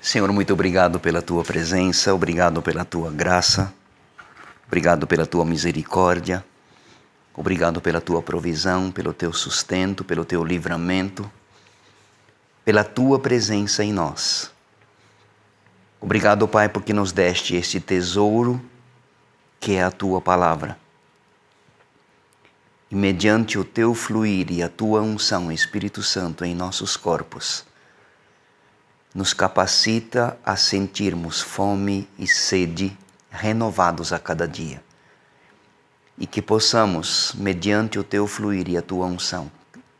Senhor, muito obrigado pela Tua presença, obrigado pela Tua graça, obrigado pela Tua misericórdia, obrigado pela Tua provisão, pelo Teu sustento, pelo Teu livramento, pela Tua presença em nós. Obrigado, Pai, porque nos deste este tesouro que é a Tua palavra. E mediante o Teu fluir e a Tua unção, Espírito Santo, em nossos corpos, nos capacita a sentirmos fome e sede renovados a cada dia. E que possamos, mediante o Teu fluir e a Tua unção,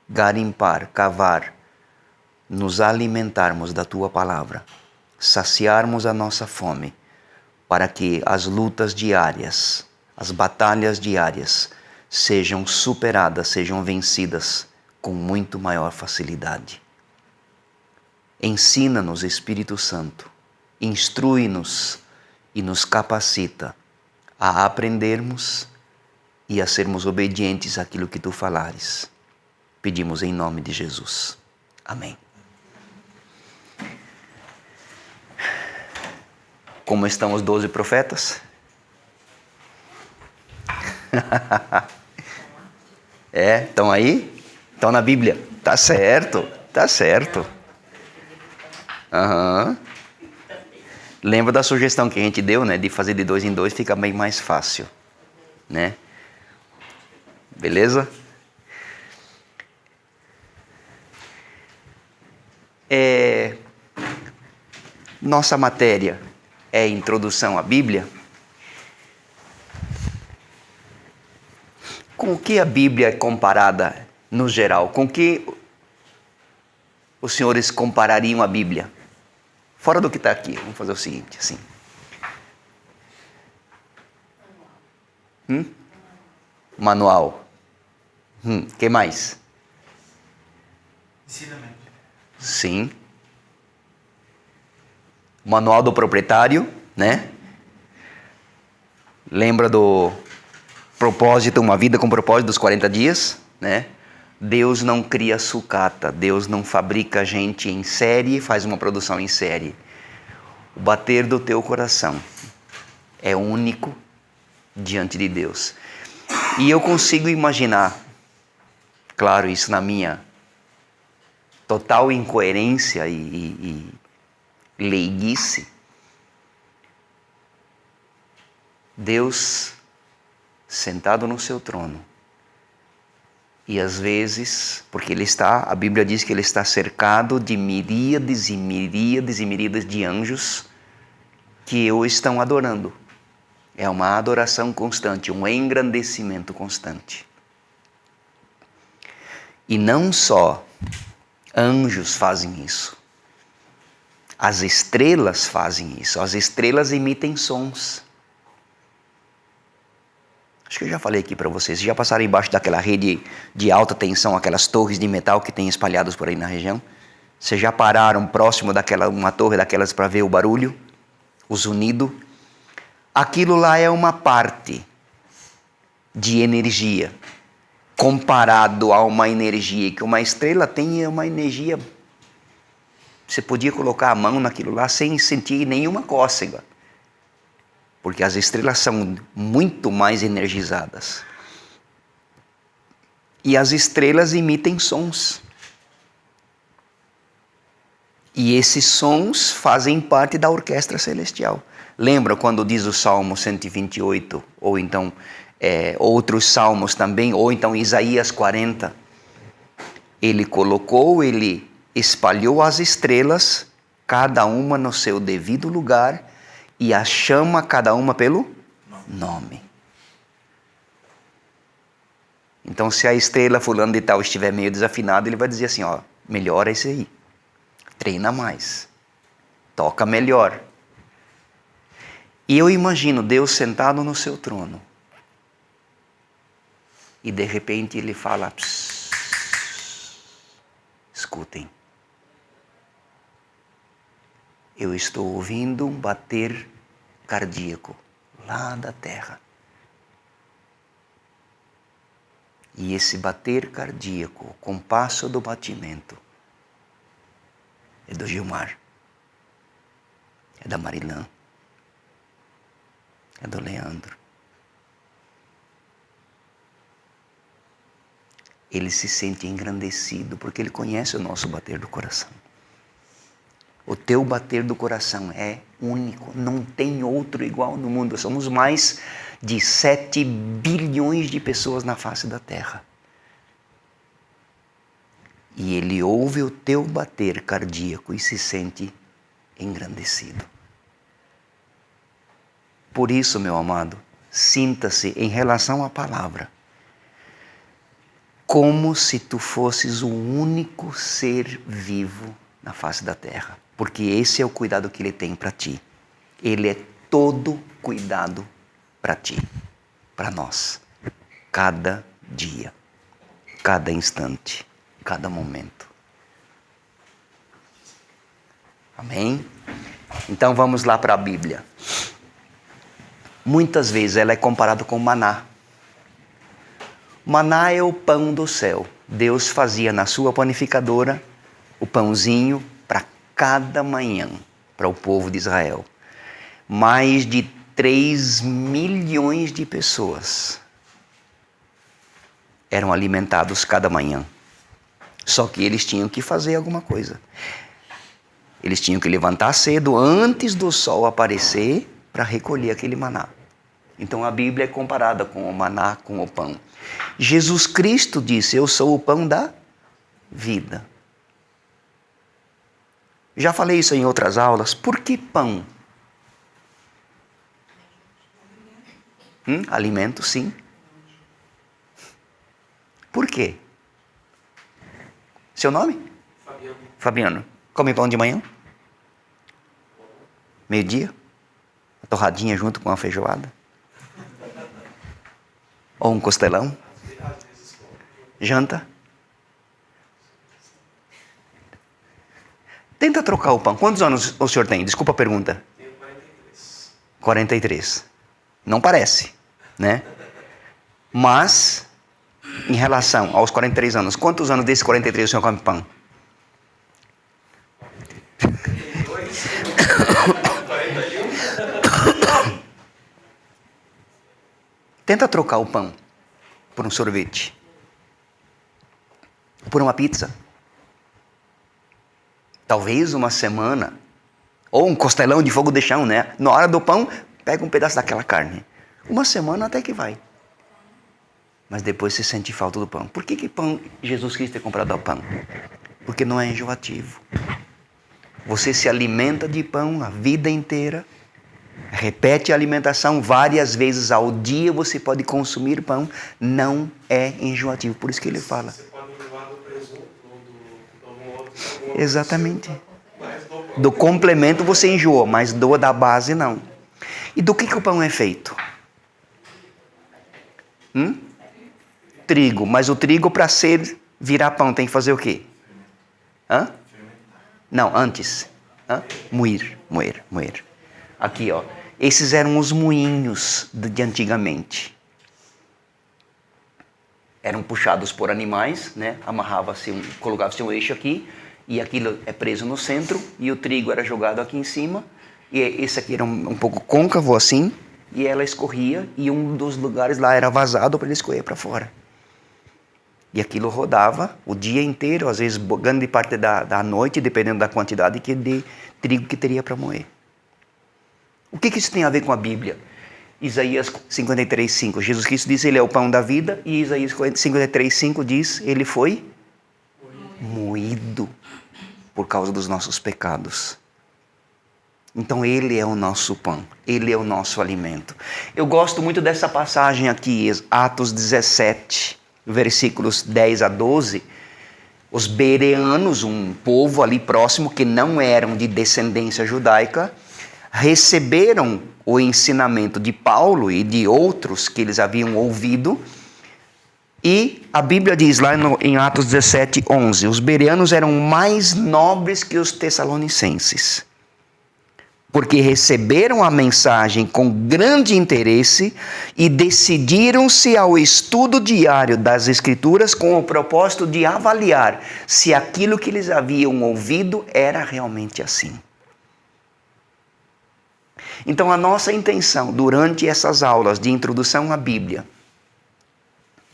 garimpar, cavar, nos alimentarmos da Tua palavra, saciarmos a nossa fome, para que as lutas diárias, as batalhas diárias, sejam superadas, sejam vencidas com muito maior facilidade. Ensina-nos, Espírito Santo, instrui-nos e nos capacita a aprendermos e a sermos obedientes àquilo que Tu falares. Pedimos em nome de Jesus. Amém. Como estão os 12 profetas? Estão aí? Estão na Bíblia? Tá certo, tá certo. Lembra da sugestão que a gente deu, né? De fazer de 2 em 2 fica bem mais fácil, né? Beleza? Nossa matéria é Introdução à Bíblia. Com o que a Bíblia é comparada no geral? Com o que os senhores comparariam a Bíblia? Fora do que está aqui, vamos fazer o seguinte, assim. Manual. Que mais? Ensinamento. Sim. Manual do proprietário, né? Lembra do propósito, uma vida com propósito dos 40 dias, né? Deus não cria sucata, Deus não fabrica gente em série, faz uma produção em série. O bater do teu coração é único diante de Deus. E eu consigo imaginar, claro, isso na minha total incoerência e leiguice, Deus sentado no seu trono. E às vezes, porque a Bíblia diz que Ele está cercado de miríades e miríades e miríades de anjos que o estão adorando. É uma adoração constante, um engrandecimento constante. E não só anjos fazem isso. As estrelas fazem isso. As estrelas emitem sons. Acho que eu já falei aqui para vocês. Já passaram embaixo daquela rede de alta tensão, aquelas torres de metal que tem espalhadas por aí na região? Vocês já pararam próximo uma torre daquelas para ver o barulho? O zunido? Aquilo lá é uma parte de energia. Comparado a uma energia que uma estrela tem, é uma energia. Você podia colocar a mão naquilo lá sem sentir nenhuma cócega. Porque as estrelas são muito mais energizadas. E as estrelas emitem sons. E esses sons fazem parte da orquestra celestial. Lembra quando diz o Salmo 128, ou então outros salmos também, ou então Isaías 40? Ele espalhou as estrelas, cada uma no seu devido lugar, e a chama cada uma pelo nome. Então, se a estrela fulano de tal estiver meio desafinada, ele vai dizer assim, melhora esse aí. Treina mais. Toca melhor. E eu imagino Deus sentado no seu trono. E de repente Ele fala, escutem. Eu estou ouvindo um bater cardíaco lá da terra. E esse bater cardíaco, o compasso do batimento, é do Gilmar. é da Marilã, é do Leandro. Ele se sente engrandecido porque ele conhece o nosso bater do coração. O teu bater do coração é único, não tem outro igual no mundo. Somos mais de 7 bilhões de pessoas na face da terra. E ele ouve o teu bater cardíaco e se sente engrandecido. Por isso, meu amado, sinta-se em relação à palavra como se tu fosses o único ser vivo na face da terra. Porque esse é o cuidado que ele tem para ti. Ele é todo cuidado para ti, para nós. Cada dia, cada instante, cada momento. Amém? Então vamos lá para a Bíblia. Muitas vezes ela é comparada com maná. Maná é o pão do céu. Deus fazia na sua panificadora o pãozinho para cada manhã, para o povo de Israel. Mais de 3 milhões de pessoas eram alimentados cada manhã. Só que eles tinham que fazer alguma coisa. Eles tinham que levantar cedo antes do sol aparecer para recolher aquele maná. Então a Bíblia é comparada com o maná, com o pão. Jesus Cristo disse: eu sou o pão da vida. Já falei isso em outras aulas. Por que pão? Alimento, sim. Por quê? Seu nome? Fabiano. Fabiano. Come pão de manhã? Meio-dia? Uma torradinha junto com uma feijoada? Ou um costelão? Janta? Tenta trocar o pão. Quantos anos o senhor tem? Desculpa a pergunta. Tenho 43. 43. Não parece, né? Mas, em relação aos 43 anos, quantos anos desses 43 o senhor come pão? 41. Tenta trocar o pão por um sorvete. Por uma pizza. Talvez uma semana. Ou um costelão de fogo de chão, né? Na hora do pão, pega um pedaço daquela carne. Uma semana até que vai. Mas depois você sente falta do pão. Por que pão Jesus Cristo é comparado ao pão? Porque não é enjoativo. Você se alimenta de pão a vida inteira. Repete a alimentação várias vezes ao dia. Você pode consumir pão. Não é enjoativo. Por isso que ele fala. Você pode enjoar do presunto ou de algum outro. Exatamente. Do complemento você enjoa, mas do da base não. E do que o pão é feito? Trigo. Mas o trigo, para virar pão, tem que fazer o quê? Não, antes. Moer. Aqui, ó. Esses eram os moinhos de antigamente. Eram puxados por animais, né? Colocava-se um eixo aqui, e aquilo é preso no centro, e o trigo era jogado aqui em cima, e esse aqui era um pouco côncavo assim, e ela escorria, e um dos lugares lá era vazado para ele escorrer para fora. E aquilo rodava o dia inteiro, às vezes grande parte da noite, dependendo da quantidade de trigo que teria para moer. O que isso tem a ver com a Bíblia? Isaías 53:5. Jesus Cristo diz: ele é o pão da vida. E Isaías 53:5 diz: ele foi moído por causa dos nossos pecados. Então ele é o nosso pão. Ele é o nosso alimento. Eu gosto muito dessa passagem aqui, Atos 17, versículos 10 a 12. Os bereanos, um povo ali próximo que não eram de descendência judaica, receberam o ensinamento de Paulo e de outros que eles haviam ouvido. E a Bíblia diz lá em Atos 17:11, os bereanos eram mais nobres que os tessalonicenses, porque receberam a mensagem com grande interesse e decidiram-se ao estudo diário das Escrituras com o propósito de avaliar se aquilo que eles haviam ouvido era realmente assim. Então a nossa intenção durante essas aulas de introdução à Bíblia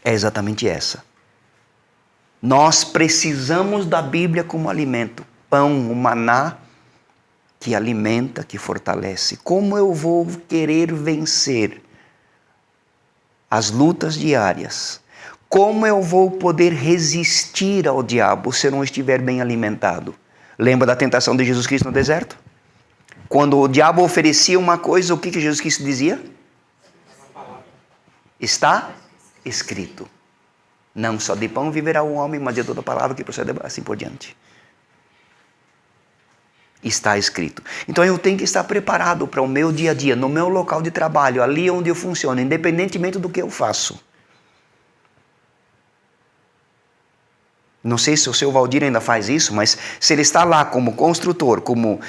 é exatamente essa. Nós precisamos da Bíblia como alimento. Pão, o maná, que alimenta, que fortalece. Como eu vou querer vencer as lutas diárias? Como eu vou poder resistir ao diabo se eu não estiver bem alimentado? Lembra da tentação de Jesus Cristo no deserto? Quando o diabo oferecia uma coisa, o que Jesus Cristo dizia? Está escrito. Não só de pão viverá o homem, mas de toda palavra que procede assim por diante. Está escrito. Então eu tenho que estar preparado para o meu dia a dia, no meu local de trabalho, ali onde eu funciono, independentemente do que eu faço. Não sei se o seu Valdir ainda faz isso, mas se ele está lá como construtor, como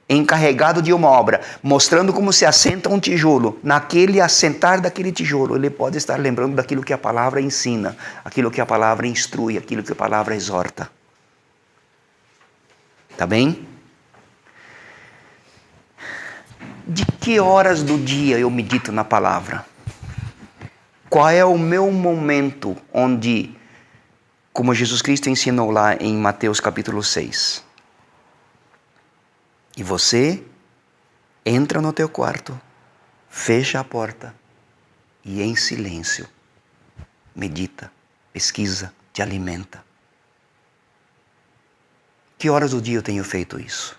encarregado de uma obra, mostrando como se assenta um tijolo, naquele assentar daquele tijolo, ele pode estar lembrando daquilo que a palavra ensina, aquilo que a palavra instrui, aquilo que a palavra exorta. Tá bem? De que horas do dia eu medito na palavra? Qual é o meu momento onde, como Jesus Cristo ensinou lá em Mateus capítulo 6, e você entra no teu quarto, fecha a porta e em silêncio medita, pesquisa, te alimenta. Que horas do dia eu tenho feito isso?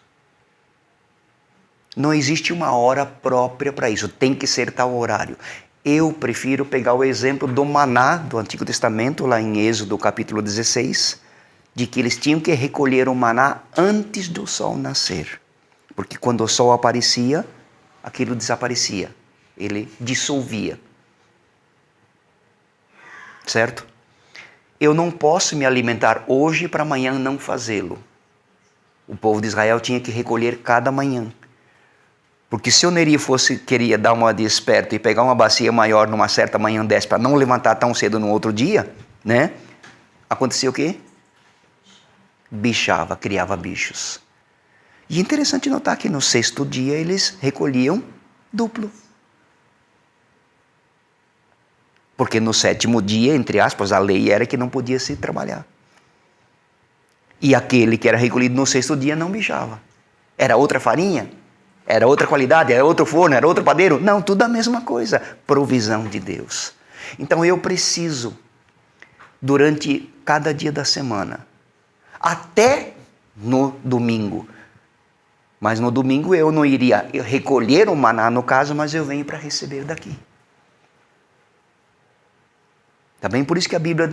Não existe uma hora própria para isso, tem que ser tal horário. Eu prefiro pegar o exemplo do maná do Antigo Testamento, lá em Êxodo capítulo 16, de que eles tinham que recolher o maná antes do sol nascer. Porque quando o sol aparecia, aquilo desaparecia, ele dissolvia. Certo? Eu não posso me alimentar hoje para amanhã não fazê-lo. O povo de Israel tinha que recolher cada manhã. Porque se o Neri queria dar uma de esperto e pegar uma bacia maior numa certa manhã dessa para não levantar tão cedo no outro dia, né? Acontecia o quê? Bichava, criava bichos. E é interessante notar que no sexto dia eles recolhiam duplo. Porque no sétimo dia, entre aspas, a lei era que não podia se trabalhar. E aquele que era recolhido no sexto dia não bichava. Era outra farinha? Era outra qualidade? Era outro forno? Era outro padeiro? Não, tudo a mesma coisa. Provisão de Deus. Então eu preciso, durante cada dia da semana, até no domingo. Mas no domingo eu não iria recolher o maná, no caso, mas eu venho para receber daqui. Tá bem? Por isso que a Bíblia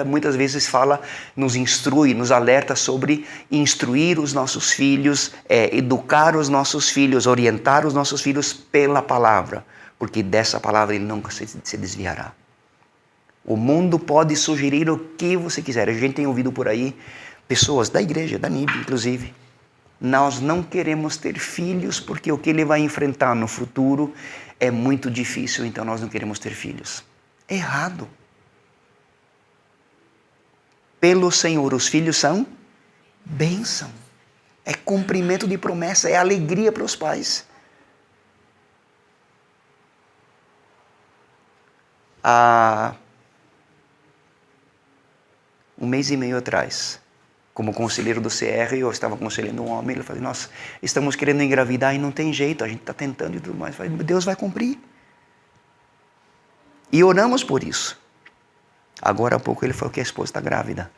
muitas vezes fala, nos instrui, nos alerta sobre instruir os nossos filhos, educar os nossos filhos, orientar os nossos filhos pela palavra, porque dessa palavra ele nunca se desviará. O mundo pode sugerir o que você quiser. A gente tem ouvido por aí pessoas da igreja, da NIB inclusive, nós não queremos ter filhos porque o que ele vai enfrentar no futuro é muito difícil, então nós não queremos ter filhos. Errado. Pelo Senhor, os filhos são bênção. É cumprimento de promessa, é alegria para os pais. Há um mês e meio atrás, como conselheiro do CR, eu estava aconselhando um homem, ele falou, nós estamos querendo engravidar e não tem jeito, a gente está tentando e tudo mais. Falei, Deus vai cumprir. E oramos por isso. Agora há pouco ele falou que a esposa está grávida.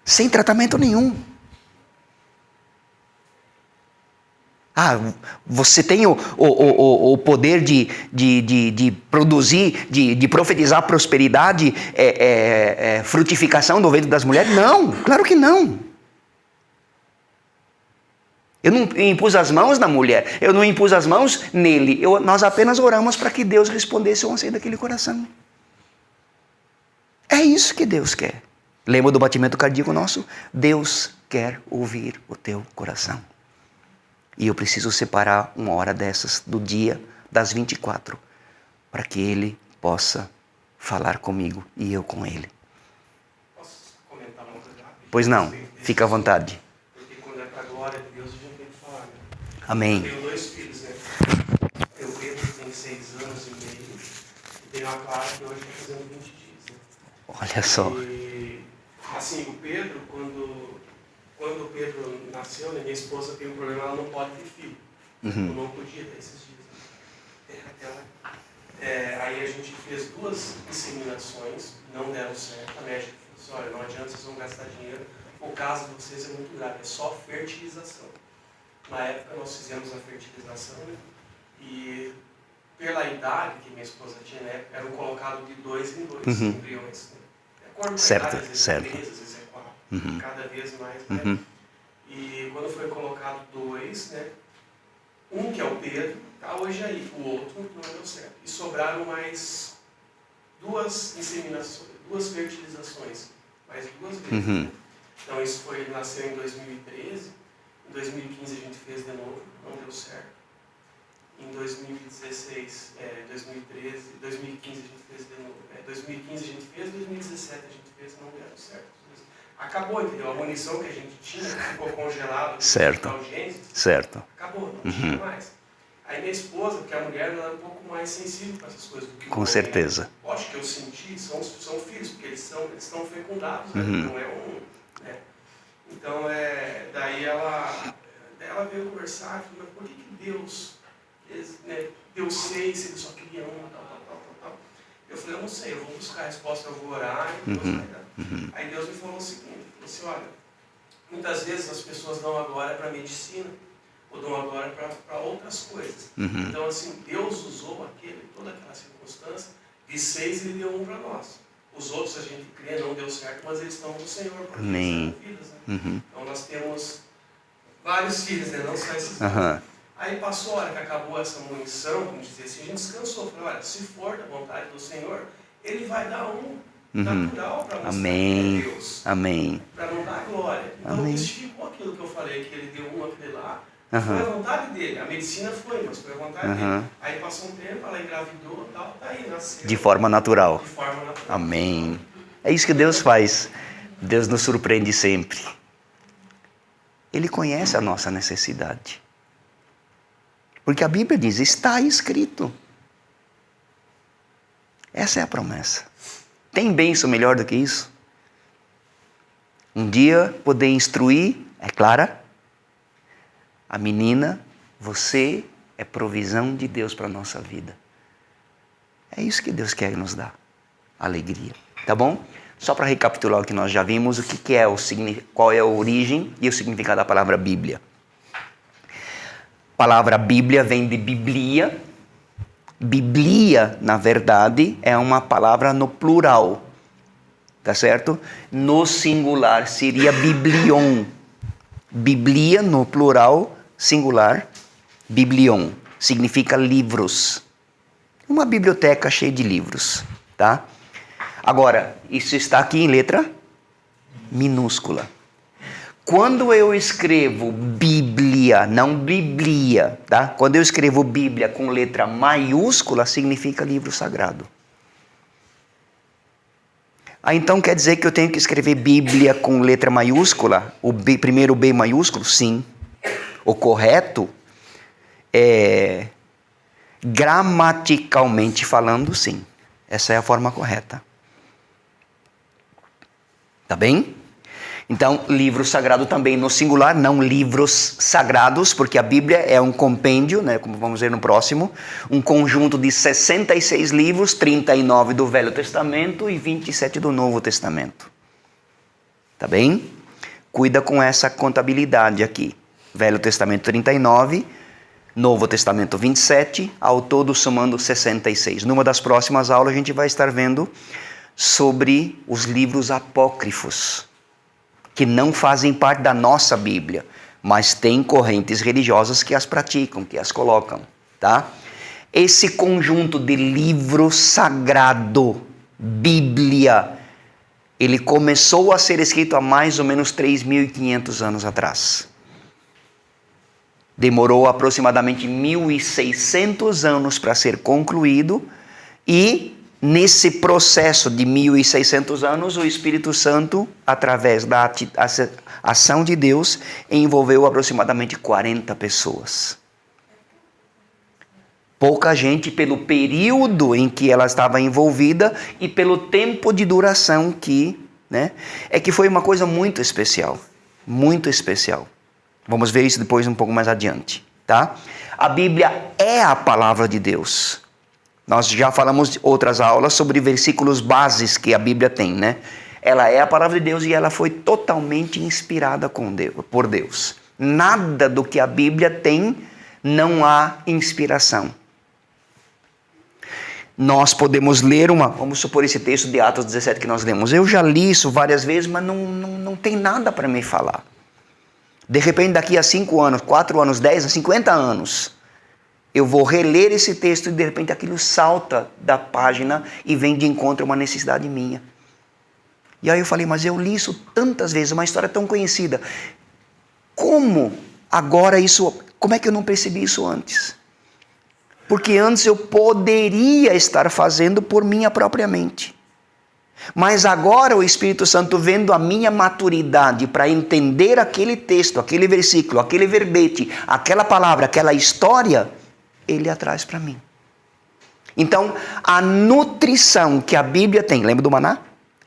Sem tratamento nenhum. Você tem o poder de produzir, de profetizar prosperidade, frutificação do ventre das mulheres? Não, claro que não. Eu não impus as mãos na mulher, eu não impus as mãos nele. Nós apenas oramos para que Deus respondesse o anseio daquele coração. É isso que Deus quer. Lembra do batimento cardíaco nosso? Deus quer ouvir o teu coração. E eu preciso separar uma hora dessas do dia, das 24, para que Ele possa falar comigo e eu com Ele. Posso comentar uma coisa rápida? Pois não, fica à vontade. Porque quando é para a glória de Deus, a gente tem que falar. Né? Amém. Eu tenho 2 filhos, né? Tem o Pedro, que tem 6 anos e meio, e tem a Clara, que hoje está fazendo 20 dias, né? Olha só. E, assim, o Pedro, quando o Pedro nasceu, né, minha esposa tem um problema, ela não pode ter filho. Eu não podia ter esses dias. Aí a gente fez 2 inseminações, não deram certo. A médica falou assim, olha, não adianta, vocês vão gastar dinheiro, o caso de vocês é muito grave, é só fertilização. Na época nós fizemos a fertilização, né, e pela idade que minha esposa tinha na época, eram colocados de 2 em 2 embriões. Né? Certo, às vezes certo. é 3, às vezes é 4, cada vez mais. Né? E quando foi colocado 2, né, um que é o Pedro, está hoje aí, o outro não deu certo. E sobraram mais 2 inseminações, 2 fertilizações, mais 2 vezes. Né? Então isso nasceu em 2013, em 2015 a gente fez de novo, não deu certo. Em 2016, 2015 a gente fez de novo. 2015 a gente fez, 2017 a gente fez, não deu certo. Acabou, entendeu? A munição que a gente tinha, que ficou congelada, certo. Certo. Acabou, não tinha mais. Aí minha esposa, porque a mulher ela é um pouco mais sensível para essas coisas do que o homem. Com certeza. Lógico que eu senti, são filhos, porque eles estão fecundados, né? Não é um... Né? Então, daí ela veio conversar, falou, mas por que Deus, deu 6 se ele só queria uma, tal. Eu falei, eu não sei, eu vou buscar a resposta, eu vou orar e Deus vai dar. Aí Deus me falou o seguinte, ele falou assim, olha, muitas vezes as pessoas dão a glória para a medicina, ou dão a glória para outras coisas. Então, assim, Deus usou toda aquela circunstância, de 6 ele deu 1 para nós. Os outros a gente crê, não deu certo, mas eles estão no Senhor, porque eles são filhos. Né? Então nós temos vários filhos, né? Não só esses dois. Aí passou a hora que acabou essa munição, vamos dizer assim, a gente descansou. Falei, olha, se for da vontade do Senhor, Ele vai dar um natural para mostrar que é Deus. Amém. Para não dar glória. Então Amém. justificou aquilo que eu falei, que Ele deu um aquele lá. Foi a vontade dele. A medicina foi, mas foi a vontade dele. Aí passou um tempo, ela engravidou, tal, tá aí, nasceu. De forma natural. De forma natural. Amém. É isso que Deus faz. Deus nos surpreende sempre. Ele conhece a nossa necessidade. Porque a Bíblia diz, está escrito. Essa é a promessa. Tem bênção melhor do que isso? Um dia poder instruir, é Clara, a menina, você é provisão de Deus para a nossa vida. É isso que Deus quer nos dar. Alegria. Tá bom? Só para recapitular o que nós já vimos, qual é a origem e o significado da palavra Bíblia. A palavra Bíblia vem de Biblia. Biblia, na verdade, é uma palavra no plural. Tá certo? No singular seria biblion. Biblia, no plural, singular, biblion. Significa livros. Uma biblioteca cheia de livros. Tá? Agora, isso está aqui em letra minúscula. Quando eu escrevo Bíblia, não Biblia, tá? Quando eu escrevo Bíblia com letra maiúscula, significa livro sagrado. Então quer dizer que eu tenho que escrever Bíblia com letra maiúscula? Primeiro B maiúsculo? Sim. O correto é, gramaticalmente falando, sim. Essa é a forma correta. Tá bem? Então, livro sagrado também no singular, não livros sagrados, porque a Bíblia é um compêndio, né, como vamos ver no próximo, um conjunto de 66 livros, 39 do Velho Testamento e 27 do Novo Testamento. Tá bem? Cuida com essa contabilidade aqui. Velho Testamento 39, Novo Testamento 27, ao todo somando 66. Numa das próximas aulas a gente vai estar vendo sobre os livros apócrifos, que não fazem parte da nossa Bíblia, mas tem correntes religiosas que as praticam, que as colocam, tá? Esse conjunto de livro sagrado, Bíblia, ele começou a ser escrito há mais ou menos 3.500 anos atrás. Demorou aproximadamente 1.600 anos para ser concluído e nesse processo de 1.600 anos, o Espírito Santo, através da ação de Deus, envolveu aproximadamente 40 pessoas. Pouca gente pelo período em que ela estava envolvida e pelo tempo de duração que, né? É que foi uma coisa muito especial. Muito especial. Vamos ver isso depois um pouco mais adiante, tá? A Bíblia é a palavra de Deus. Nós já falamos em outras aulas sobre versículos bases que a Bíblia tem, né? Ela é a palavra de Deus e ela foi totalmente inspirada por Deus. Nada do que a Bíblia tem não há inspiração. Nós podemos ler vamos supor esse texto de Atos 17 que nós lemos. Eu já li isso várias vezes, mas não tem nada para me falar. De repente, daqui a 5 anos, 4 anos, 10, 50 anos, eu vou reler esse texto e de repente aquilo salta da página e vem de encontro a uma necessidade minha. E aí eu falei, mas eu li isso tantas vezes, uma história tão conhecida. Como é que eu não percebi isso antes? Porque antes eu poderia estar fazendo por minha própria mente. Mas agora o Espírito Santo, vendo a minha maturidade para entender aquele texto, aquele versículo, aquele verbete, aquela palavra, aquela história, ele a traz para mim. Então, a nutrição que a Bíblia tem, lembra do maná?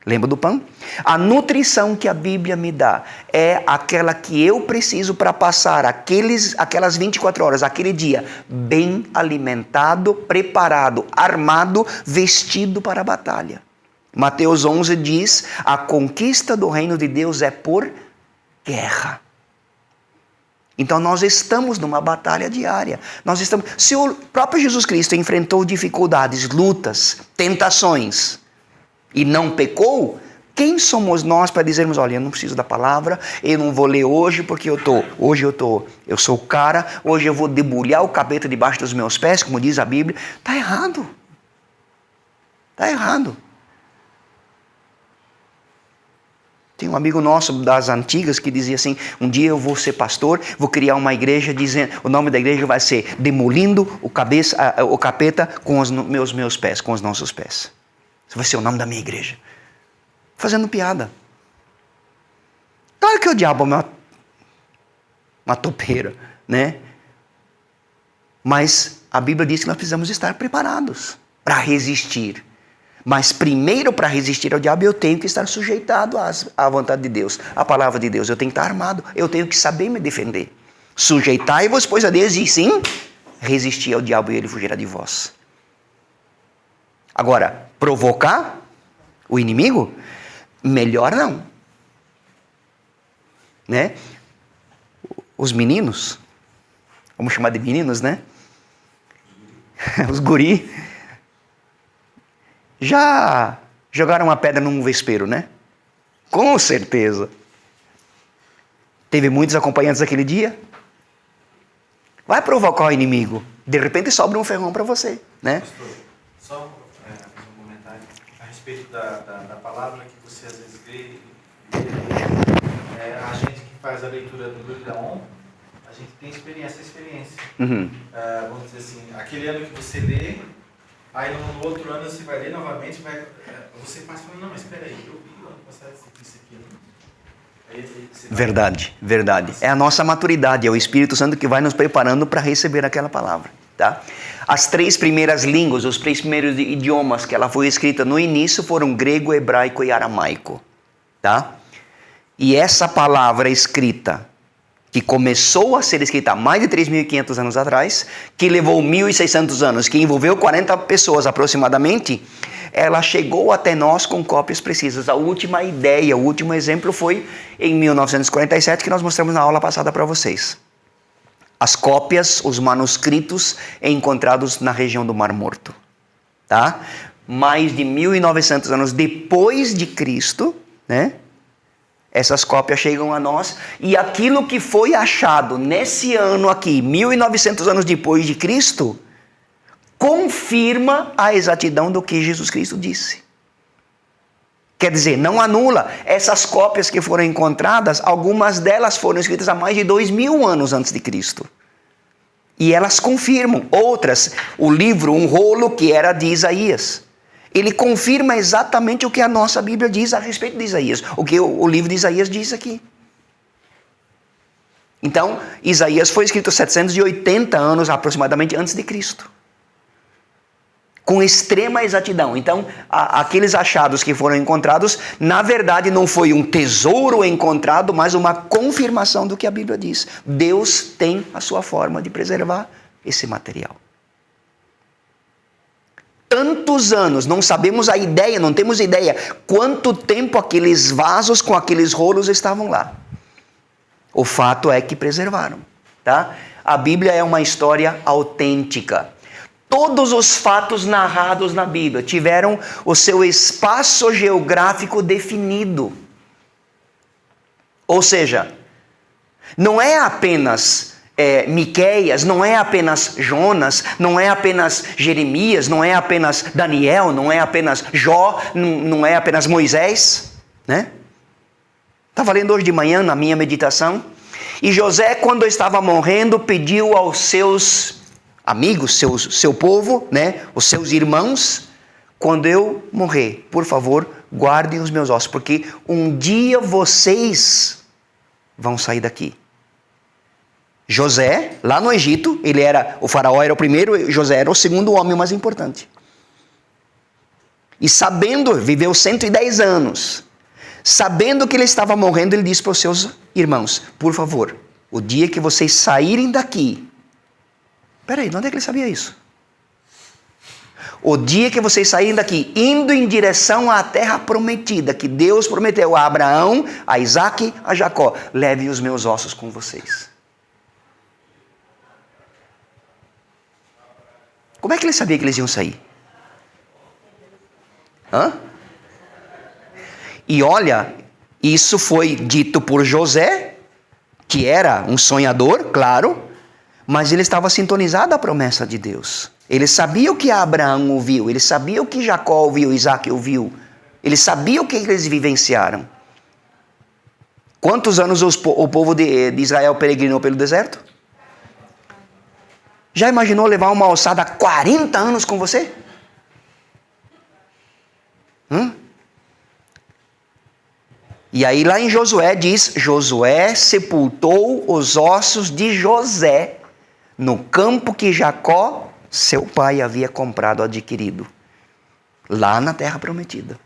Lembra do pão? A nutrição que a Bíblia me dá é aquela que eu preciso para passar aquelas 24 horas, aquele dia, bem alimentado, preparado, armado, vestido para a batalha. Mateus 11 diz, a conquista do reino de Deus é por guerra. Então nós estamos numa batalha diária. Se o próprio Jesus Cristo enfrentou dificuldades, lutas, tentações, e não pecou, quem somos nós para dizermos, olha, eu não preciso da palavra, eu não vou ler hoje porque eu sou o cara, hoje eu vou debulhar o capeta debaixo dos meus pés, como diz a Bíblia. Está errado. Está errado. Tem um amigo nosso das antigas que dizia assim, um dia eu vou ser pastor, vou criar uma igreja, o nome da igreja vai ser Demolindo o Capeta com os meus pés, com os nossos pés. Esse vai ser o nome da minha igreja. Fazendo piada. Claro que o diabo é uma topeira, né? Mas a Bíblia diz que nós precisamos estar preparados para resistir. Mas primeiro, para resistir ao diabo, eu tenho que estar sujeitado à vontade de Deus, à palavra de Deus. Eu tenho que estar armado, eu tenho que saber me defender. Sujeitai-vos, pois, a Deus, e sim, resistir ao diabo e ele fugirá de vós. Agora, provocar o inimigo? Melhor não. Né? Os meninos, vamos chamar de meninos, né? Os guri, já jogaram uma pedra num vespeiro, né? Com certeza. Teve muitos acompanhantes aquele dia. Vai provocar o inimigo. De repente sobra um ferrão para você, né? Pastor, só um comentário a respeito da palavra que você às vezes vê. A gente que faz a leitura do livro da ON, a gente tem essa experiência. Uhum. Vamos dizer assim, aquele ano que você lê, aí no outro ano você vai ler novamente, você passa falando, não, mas espera aí, eu vi o ano passado isso aqui. Verdade. É a nossa maturidade, é o Espírito Santo que vai nos preparando para receber aquela palavra. Tá? As 3 primeiras línguas, os 3 primeiros idiomas que ela foi escrita no início foram grego, hebraico e aramaico. Tá? E essa palavra escrita, que começou a ser escrita há mais de 3.500 anos atrás, que levou 1.600 anos, que envolveu 40 pessoas aproximadamente, ela chegou até nós com cópias precisas. A última ideia, o último exemplo foi em 1947, que nós mostramos na aula passada para vocês. As cópias, os manuscritos encontrados na região do Mar Morto. Tá? Mais de 1.900 anos depois de Cristo, né? Essas cópias chegam a nós, e aquilo que foi achado nesse ano aqui, 1.900 anos depois de Cristo, confirma a exatidão do que Jesus Cristo disse. Quer dizer, não anula. Essas cópias que foram encontradas, algumas delas foram escritas há mais de 2.000 anos antes de Cristo. E elas confirmam. Outras, o livro, um rolo que era de Isaías. Ele confirma exatamente o que a nossa Bíblia diz a respeito de Isaías, o que o livro de Isaías diz aqui. Então, Isaías foi escrito 780 anos aproximadamente antes de Cristo. Com extrema exatidão. Então, aqueles achados que foram encontrados, na verdade não foi um tesouro encontrado, mas uma confirmação do que a Bíblia diz. Deus tem a sua forma de preservar esse material. Tantos anos, não sabemos a ideia, não temos ideia quanto tempo aqueles vasos com aqueles rolos estavam lá. O fato é que preservaram, tá? A Bíblia é uma história autêntica. Todos os fatos narrados na Bíblia tiveram o seu espaço geográfico definido. Ou seja, não é apenas Miqueias, não é apenas Jonas, não é apenas Jeremias, não é apenas Daniel, não é apenas Jó, não é apenas Moisés, né? Estava lendo hoje de manhã na minha meditação, e José, quando estava morrendo, pediu aos seus amigos, seu povo, né, os seus irmãos, quando eu morrer, por favor, guardem os meus ossos, porque um dia vocês vão sair daqui. José, lá no Egito, o faraó era o primeiro, José era o segundo homem mais importante. E sabendo, viveu 110 anos, sabendo que ele estava morrendo, ele disse para os seus irmãos, por favor, o dia que vocês saírem daqui, peraí, de onde é que ele sabia isso? O dia que vocês saírem daqui, indo em direção à terra prometida, que Deus prometeu a Abraão, a Isaac, a Jacó, leve os meus ossos com vocês. Como é que ele sabia que eles iam sair? E olha, isso foi dito por José, que era um sonhador, claro, mas ele estava sintonizado à promessa de Deus. Ele sabia o que Abraão ouviu, ele sabia o que Jacó ouviu, Isaac ouviu. Ele sabia o que eles vivenciaram. Quantos anos o povo de Israel peregrinou pelo deserto? Já imaginou levar uma ossada 40 anos com você? E aí lá em Josué diz, Josué sepultou os ossos de José no campo que Jacó, seu pai, havia comprado, adquirido, lá na terra prometida.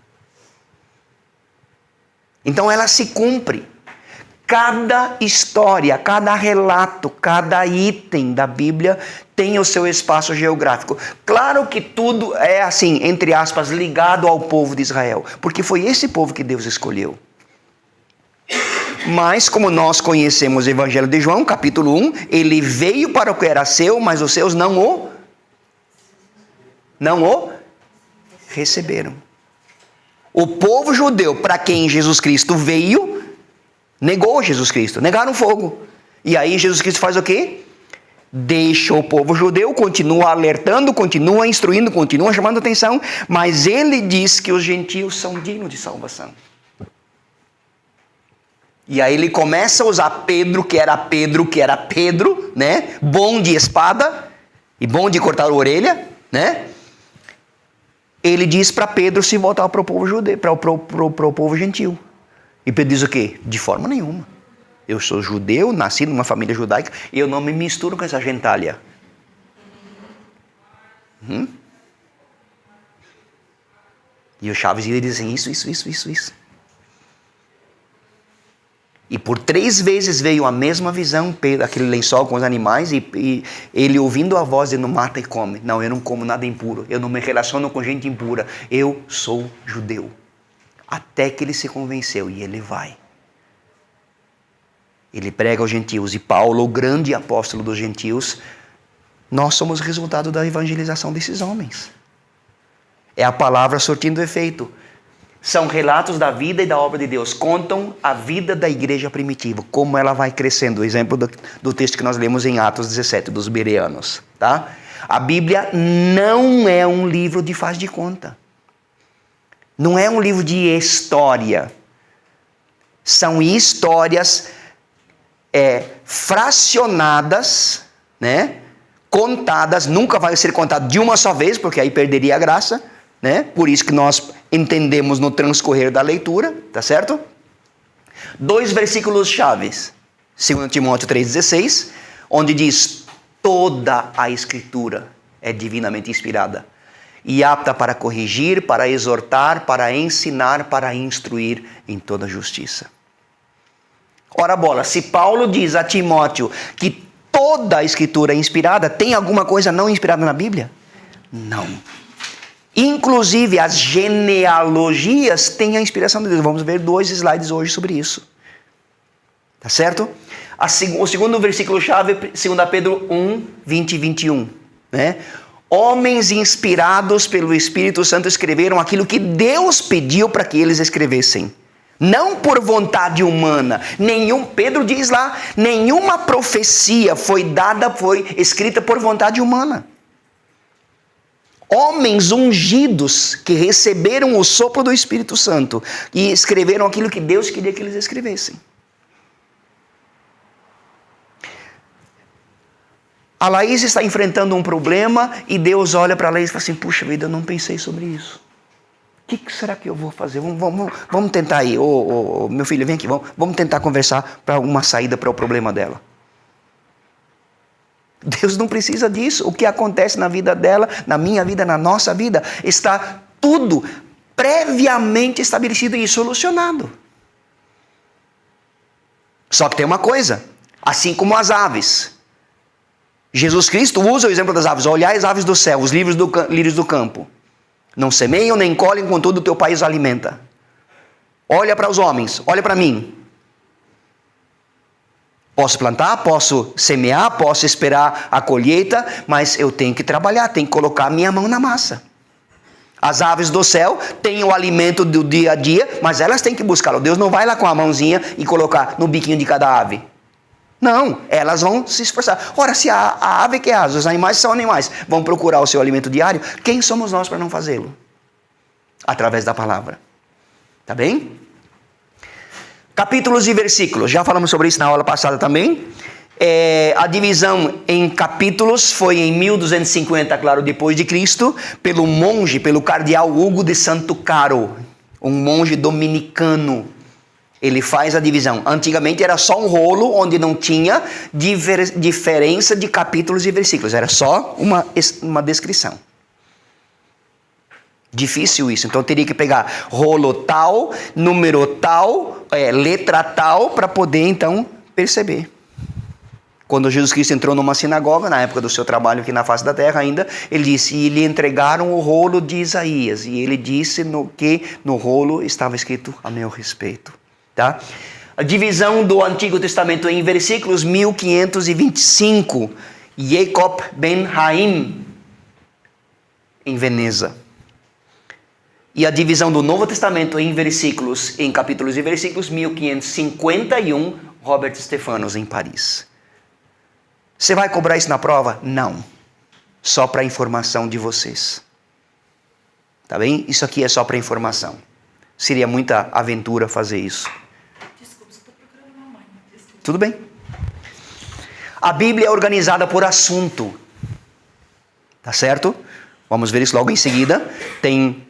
Então ela se cumpre. Cada história, cada relato, cada item da Bíblia tem o seu espaço geográfico. Claro que tudo é assim, entre aspas, ligado ao povo de Israel, porque foi esse povo que Deus escolheu. Mas como nós conhecemos o Evangelho de João, capítulo 1, ele veio para o que era seu, mas os seus não o receberam. O povo judeu para quem Jesus Cristo veio, negou Jesus Cristo, negaram fogo. E aí Jesus Cristo faz o quê? Deixa o povo judeu, continua alertando, continua instruindo, continua chamando atenção, mas ele diz que os gentios são dignos de salvação. E aí ele começa a usar Pedro, que era Pedro, né? Bom de espada e bom de cortar a orelha, né? Ele diz para Pedro se voltar para o povo judeu, para o povo gentil. E Pedro diz o quê? De forma nenhuma. Eu sou judeu, nasci numa família judaica, e eu não me misturo com essa gentalha. E o Chaves ia dizer isso. E por 3 vezes veio a mesma visão, aquele lençol com os animais, e ele ouvindo a voz, ele não mata e come. Não, eu não como nada impuro, eu não me relaciono com gente impura, eu sou judeu. Até que ele se convenceu, e ele vai. Ele prega aos gentios, e Paulo, o grande apóstolo dos gentios, nós somos resultado da evangelização desses homens. É a palavra surtindo efeito. São relatos da vida e da obra de Deus. Contam a vida da igreja primitiva, como ela vai crescendo. O exemplo do texto que nós lemos em Atos 17, dos bereanos. Tá? A Bíblia não é um livro de faz de conta. Não é um livro de história. São histórias fracionadas, né? Contadas. Nunca vai ser contado de uma só vez, porque aí perderia a graça. né? Por isso que nós entendemos no transcorrer da leitura, tá certo? 2 versículos chaves. 2 Timóteo 3,16, onde diz: toda a Escritura é divinamente inspirada e apta para corrigir, para exortar, para ensinar, para instruir em toda justiça. Ora bola, se Paulo diz a Timóteo que toda a Escritura é inspirada, tem alguma coisa não inspirada na Bíblia? Não. Inclusive as genealogias têm a inspiração de Deus. Vamos ver 2 slides hoje sobre isso. Tá certo? O segundo versículo-chave, 2 Pedro 1, 20 e 21. Né? Homens inspirados pelo Espírito Santo escreveram aquilo que Deus pediu para que eles escrevessem. Não por vontade humana. Pedro diz lá, nenhuma profecia foi escrita por vontade humana. Homens ungidos que receberam o sopro do Espírito Santo e escreveram aquilo que Deus queria que eles escrevessem. A Laís está enfrentando um problema e Deus olha para a Laís e fala assim: puxa vida, eu não pensei sobre isso. O que será que eu vou fazer? Vamos tentar aí. Meu filho, vem aqui, vamos tentar conversar para uma saída para o problema dela. Deus não precisa disso. O que acontece na vida dela, na minha vida, na nossa vida, está tudo previamente estabelecido e solucionado. Só que tem uma coisa, assim como as aves. Jesus Cristo usa o exemplo das aves. Olhai as aves do céu, os lírios do campo. Não semeiam nem colhem, contudo o teu pai os alimenta. Olha para os homens, olha para mim. Posso plantar, posso semear, posso esperar a colheita, mas eu tenho que trabalhar, tenho que colocar minha mão na massa. As aves do céu têm o alimento do dia a dia, mas elas têm que buscá-lo. Deus não vai lá com a mãozinha e colocar no biquinho de cada ave. Não, elas vão se esforçar. Ora, se a ave quer asas, os animais são animais, vão procurar o seu alimento diário, quem somos nós para não fazê-lo? Através da palavra. Tá bem? Capítulos e versículos, já falamos sobre isso na aula passada também. A divisão em capítulos foi em 1250, claro, depois de Cristo, pelo cardeal Hugo de Santo Caro, um monge dominicano. Ele faz a divisão. Antigamente era só um rolo onde não tinha diferença de capítulos e versículos. Era só uma descrição. Difícil isso. Então teria que pegar rolo tal, número tal, letra tal, para poder então perceber. Quando Jesus Cristo entrou numa sinagoga, na época do seu trabalho aqui na face da terra ainda, ele disse: e lhe entregaram o rolo de Isaías. E ele disse que no rolo estava escrito a meu respeito. Tá? A divisão do Antigo Testamento em versículos 1525. Jacob ben Haim, em Veneza. E a divisão do Novo Testamento em capítulos e versículos, 1551, Robert Stephanos, em Paris. Você vai cobrar isso na prova? Não. Só para informação de vocês. Tá bem? Isso aqui é só para informação. Seria muita aventura fazer isso. Desculpa, você está procurando uma mãe. Desculpa. Tudo bem. A Bíblia é organizada por assunto. Tá certo? Vamos ver isso logo em seguida. Tem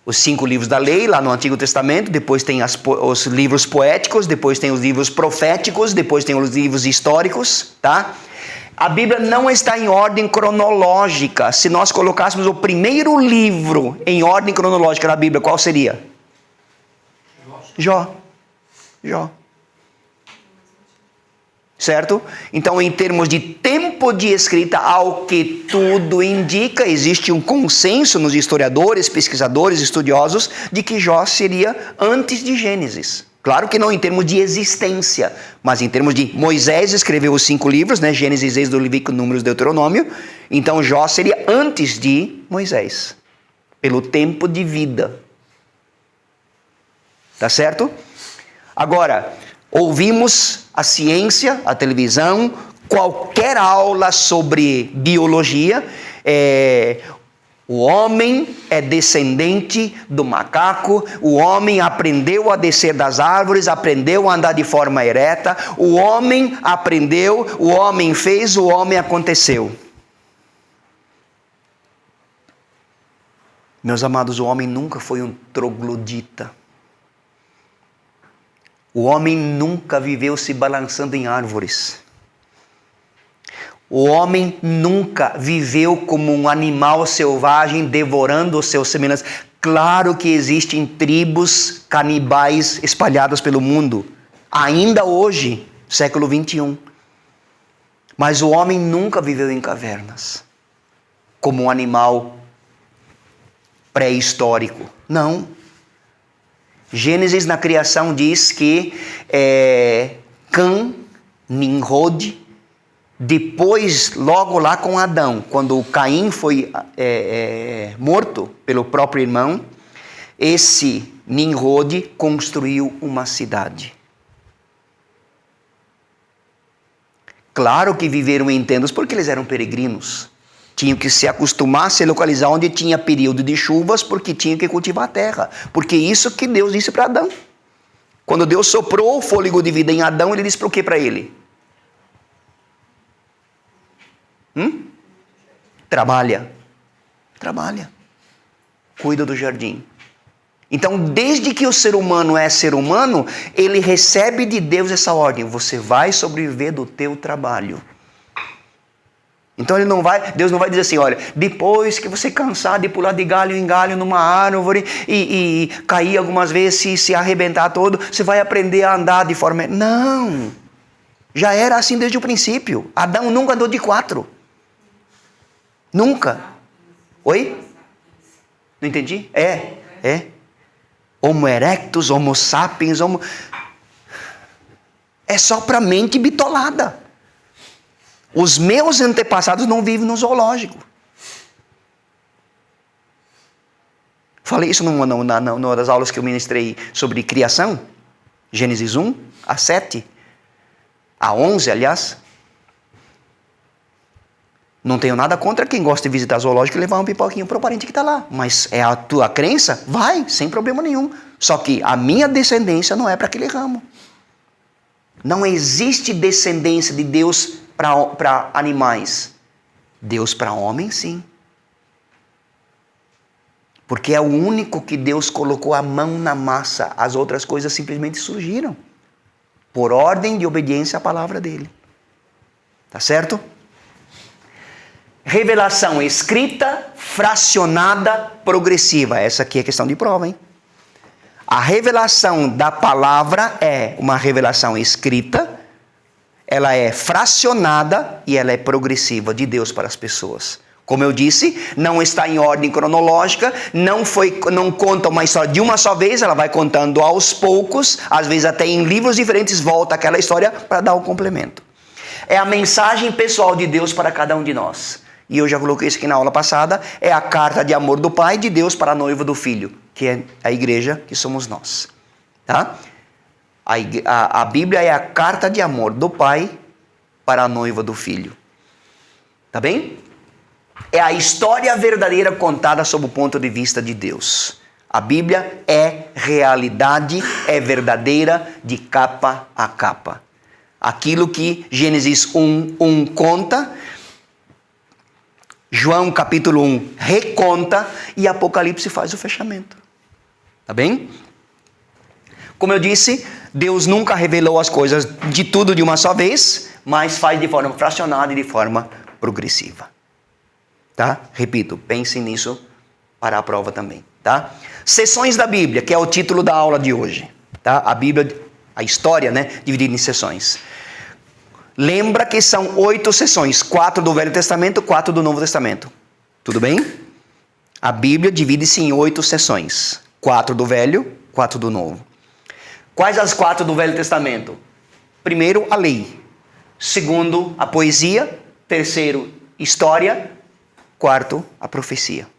os 5 livros da lei, lá no Antigo Testamento. Depois tem os livros poéticos. Depois tem os livros proféticos. Depois tem os livros históricos. Tá? A Bíblia não está em ordem cronológica. Se nós colocássemos o primeiro livro em ordem cronológica da Bíblia, qual seria? Jó. Certo? Então, em termos de tempo de escrita, ao que tudo indica, existe um consenso nos historiadores, pesquisadores, estudiosos, de que Jó seria antes de Gênesis. Claro que não em termos de existência, mas em termos de Moisés escreveu os 5 livros, né? Gênesis, Êxodo, Levítico, Números, Deuteronômio. Então, Jó seria antes de Moisés, pelo tempo de vida. Tá certo? Agora, ouvimos a ciência, a televisão, qualquer aula sobre biologia, o homem é descendente do macaco, o homem aprendeu a descer das árvores, aprendeu a andar de forma ereta, o homem aprendeu, o homem fez, o homem aconteceu. Meus amados, o homem nunca foi um troglodita. O homem nunca viveu se balançando em árvores. O homem nunca viveu como um animal selvagem devorando os seus semelhantes. Claro que existem tribos canibais espalhadas pelo mundo, ainda hoje, século 21. Mas o homem nunca viveu em cavernas, como um animal pré-histórico. Não. Gênesis na criação diz que Cã, Nimrod, depois, logo lá com Adão, quando Caim foi morto pelo próprio irmão, esse Nimrod construiu uma cidade. Claro que viveram em tendas porque eles eram peregrinos. Tinham que se acostumar a se localizar onde tinha período de chuvas, porque tinham que cultivar a terra. Porque isso que Deus disse para Adão. Quando Deus soprou o fôlego de vida em Adão, ele disse para o que para ele? Trabalha. Trabalha. Cuida do jardim. Então, desde que o ser humano é ser humano, ele recebe de Deus essa ordem. Você vai sobreviver do teu trabalho. Então Deus não vai dizer assim, olha, depois que você cansar de pular de galho em galho numa árvore e cair algumas vezes, se arrebentar todo, você vai aprender a andar de forma... Não! Já era assim desde o princípio. Adão nunca andou de 4. Nunca. Oi? Não entendi? Homo erectus, homo sapiens, É só para mente bitolada. Os meus antepassados não vivem no zoológico. Falei isso numa das aulas que eu ministrei sobre criação. Gênesis 1 a 7. A 11, aliás. Não tenho nada contra quem gosta de visitar zoológico e levar um pipoquinho para o parente que está lá. Mas é a tua crença? Vai, sem problema nenhum. Só que a minha descendência não é para aquele ramo. Não existe descendência de Deus para animais. Deus para homens, sim. Porque é o único que Deus colocou a mão na massa. As outras coisas simplesmente surgiram. Por ordem de obediência à palavra dele. Tá certo? Revelação escrita, fracionada, progressiva. Essa aqui é questão de prova, hein? A revelação da palavra é uma revelação escrita, ela é fracionada e ela é progressiva de Deus para as pessoas. Como eu disse, não está em ordem cronológica, não conta uma história de uma só vez, ela vai contando aos poucos, às vezes até em livros diferentes volta aquela história para dar o complemento. É a mensagem pessoal de Deus para cada um de nós. E eu já coloquei isso aqui na aula passada, é a carta de amor do Pai de Deus para a noiva do Filho, que é a igreja que somos nós. Tá? A Bíblia é a carta de amor do Pai para a noiva do Filho. Tá bem? É a história verdadeira contada sob o ponto de vista de Deus. A Bíblia é realidade, é verdadeira de capa a capa. Aquilo que Gênesis 1:1 conta, João capítulo 1 reconta e Apocalipse faz o fechamento. Tá bem? Como eu disse, Deus nunca revelou as coisas de tudo de uma só vez, mas faz de forma fracionada e de forma progressiva. Tá? Repito, pense nisso para a prova também. Tá? Sessões da Bíblia, que é o título da aula de hoje. Tá? A Bíblia, a história, né, dividida em sessões. Lembra que são 8 sessões, 4 do Velho Testamento, 4 do Novo Testamento. Tudo bem? A Bíblia divide-se em 8 sessões. 4 do Velho, 4 do Novo. Quais as 4 do Velho Testamento? Primeiro, a lei. Segundo, a poesia. Terceiro, história. Quarto, a profecia.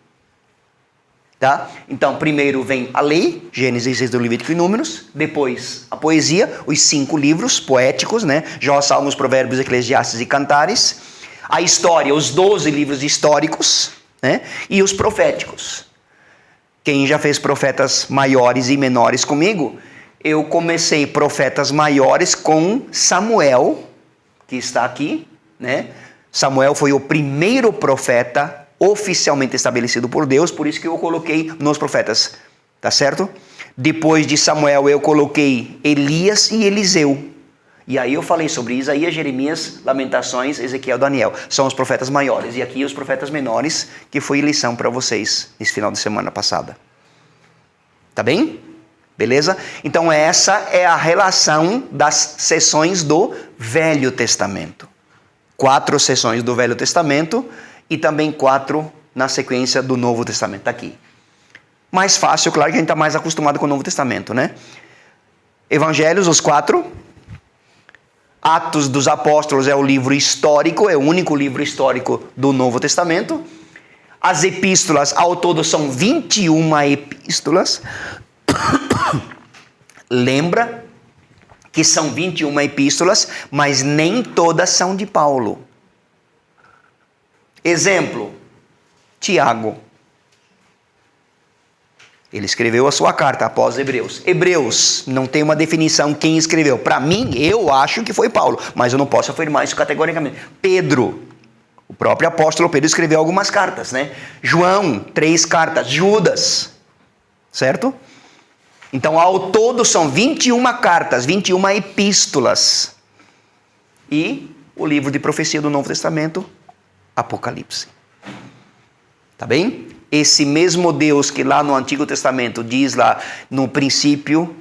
Tá? Então, primeiro vem a lei, Gênesis, Êxodo, Levítico e Números. Depois, a poesia, os 5 livros poéticos, né? Jó, Salmos, Provérbios, Eclesiastes e Cantares. A história, os 12 livros históricos, né? E os proféticos. Quem já fez profetas maiores e menores comigo, eu comecei profetas maiores com Samuel, que está aqui, né? Samuel foi o primeiro profeta oficialmente estabelecido por Deus, por isso que eu coloquei nos profetas, tá certo? Depois de Samuel eu coloquei Elias e Eliseu. E aí eu falei sobre Isaías, Jeremias, Lamentações, Ezequiel, Daniel. São os profetas maiores. E aqui os profetas menores, que foi lição para vocês nesse final de semana passada. Tá bem? Beleza? Então essa é a relação das sessões do Velho Testamento. 4 sessões do Velho Testamento e também 4 na sequência do Novo Testamento. Está aqui. Mais fácil, claro que a gente está mais acostumado com o Novo Testamento, né? Evangelhos, os 4. Atos dos Apóstolos é o livro histórico, é o único livro histórico do Novo Testamento. As epístolas, ao todo, são 21 epístolas. Lembra que são 21 epístolas, mas nem todas são de Paulo. Exemplo, Tiago. Ele escreveu a sua carta após Hebreus. Hebreus, não tem uma definição quem escreveu. Para mim, eu acho que foi Paulo, mas eu não posso afirmar isso categoricamente. Pedro, o próprio apóstolo Pedro escreveu algumas cartas, né? João, 3 cartas. Judas, certo? Então, ao todo, são 21 cartas, 21 epístolas. E o livro de profecia do Novo Testamento, Apocalipse. Tá bem? Esse mesmo Deus que lá no Antigo Testamento diz lá, no princípio,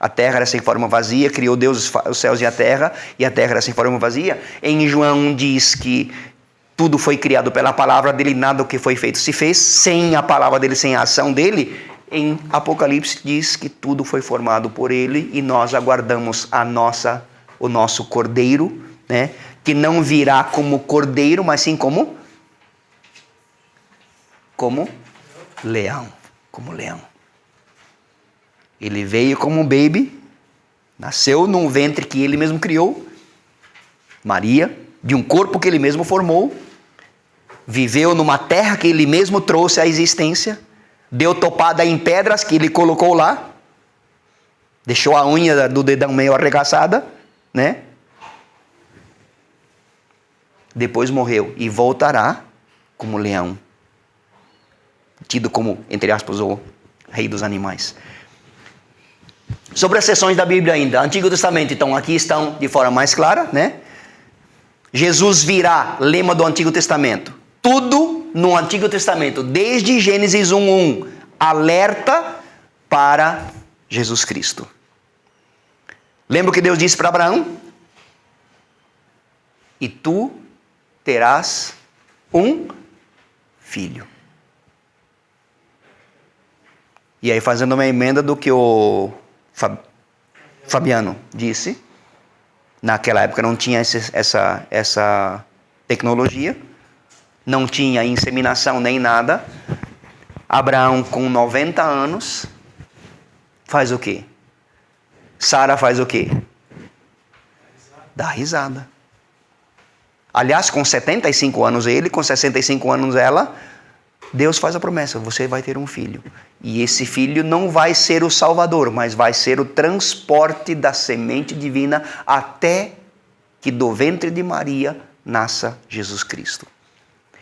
a terra era sem forma vazia, criou Deus os céus e a terra era sem forma vazia. Em João diz que tudo foi criado pela palavra dele, nada do que foi feito se fez, sem a palavra dele, sem a ação dele. Em Apocalipse diz que tudo foi formado por ele e nós aguardamos o nosso cordeiro, né? Que não virá como cordeiro, mas sim como leão. Como leão. Ele veio como um baby, nasceu num ventre que ele mesmo criou, Maria, de um corpo que ele mesmo formou, viveu numa terra que ele mesmo trouxe à existência, deu topada em pedras que ele colocou lá, deixou a unha do dedão meio arregaçada, né? Depois morreu e voltará como leão, tido como, entre aspas, o rei dos animais. Sobre as sessões da Bíblia ainda, Antigo Testamento, então aqui estão de forma mais clara, né? Jesus virá, lema do Antigo Testamento. Tudo no Antigo Testamento, desde Gênesis 1:1, alerta para Jesus Cristo. Lembra o que Deus disse para Abraão? E tu terás um filho. E aí, fazendo uma emenda do que o Fabiano disse, naquela época não tinha essa tecnologia, não tinha inseminação nem nada. Abraão, com 90 anos, faz o quê? Sara faz o quê? Dá risada. Aliás, com 75 anos ele, com 65 anos ela, Deus faz a promessa, você vai ter um filho. E esse filho não vai ser o Salvador, mas vai ser o transporte da semente divina até que do ventre de Maria nasça Jesus Cristo.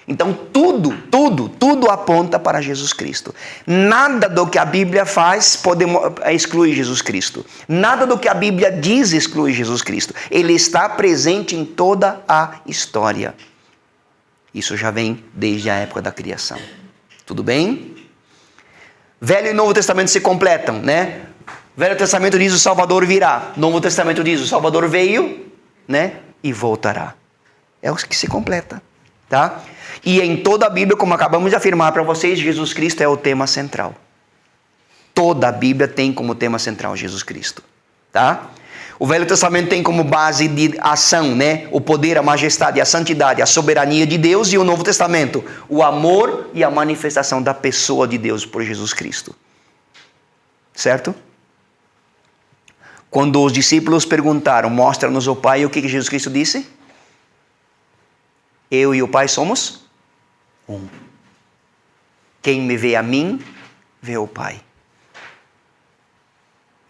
Então tudo aponta para Jesus Cristo. Nada do que a Bíblia faz pode excluir Jesus Cristo. Nada do que a Bíblia diz exclui Jesus Cristo. Ele está presente em toda a história. Isso já vem desde a época da criação. Tudo bem? Velho e Novo Testamento se completam, né? Velho Testamento diz o Salvador virá. Novo Testamento diz o Salvador veio, né? E voltará. É o que se completa, tá? E em toda a Bíblia, como acabamos de afirmar para vocês, Jesus Cristo é o tema central. Toda a Bíblia tem como tema central Jesus Cristo, tá? O Velho Testamento tem como base de ação, né? O poder, a majestade, a santidade, a soberania de Deus. E o Novo Testamento, o amor e a manifestação da pessoa de Deus por Jesus Cristo. Certo? Quando os discípulos perguntaram, mostra-nos o Pai, o que Jesus Cristo disse? Eu e o Pai somos um. Quem me vê a mim, vê o Pai.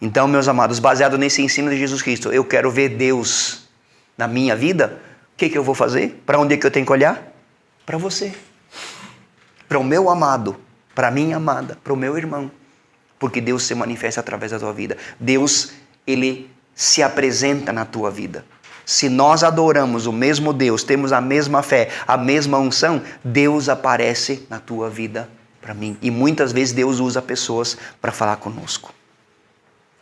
Então, meus amados, baseado nesse ensino de Jesus Cristo, eu quero ver Deus na minha vida, o que eu vou fazer? Para onde é que eu tenho que olhar? Para você. para o meu amado, para a minha amada, para o meu irmão. Porque Deus se manifesta através da tua vida. Deus, Ele se apresenta na tua vida. Se nós adoramos o mesmo Deus, temos a mesma fé, a mesma unção, Deus aparece na tua vida para mim. E muitas vezes Deus usa pessoas para falar conosco.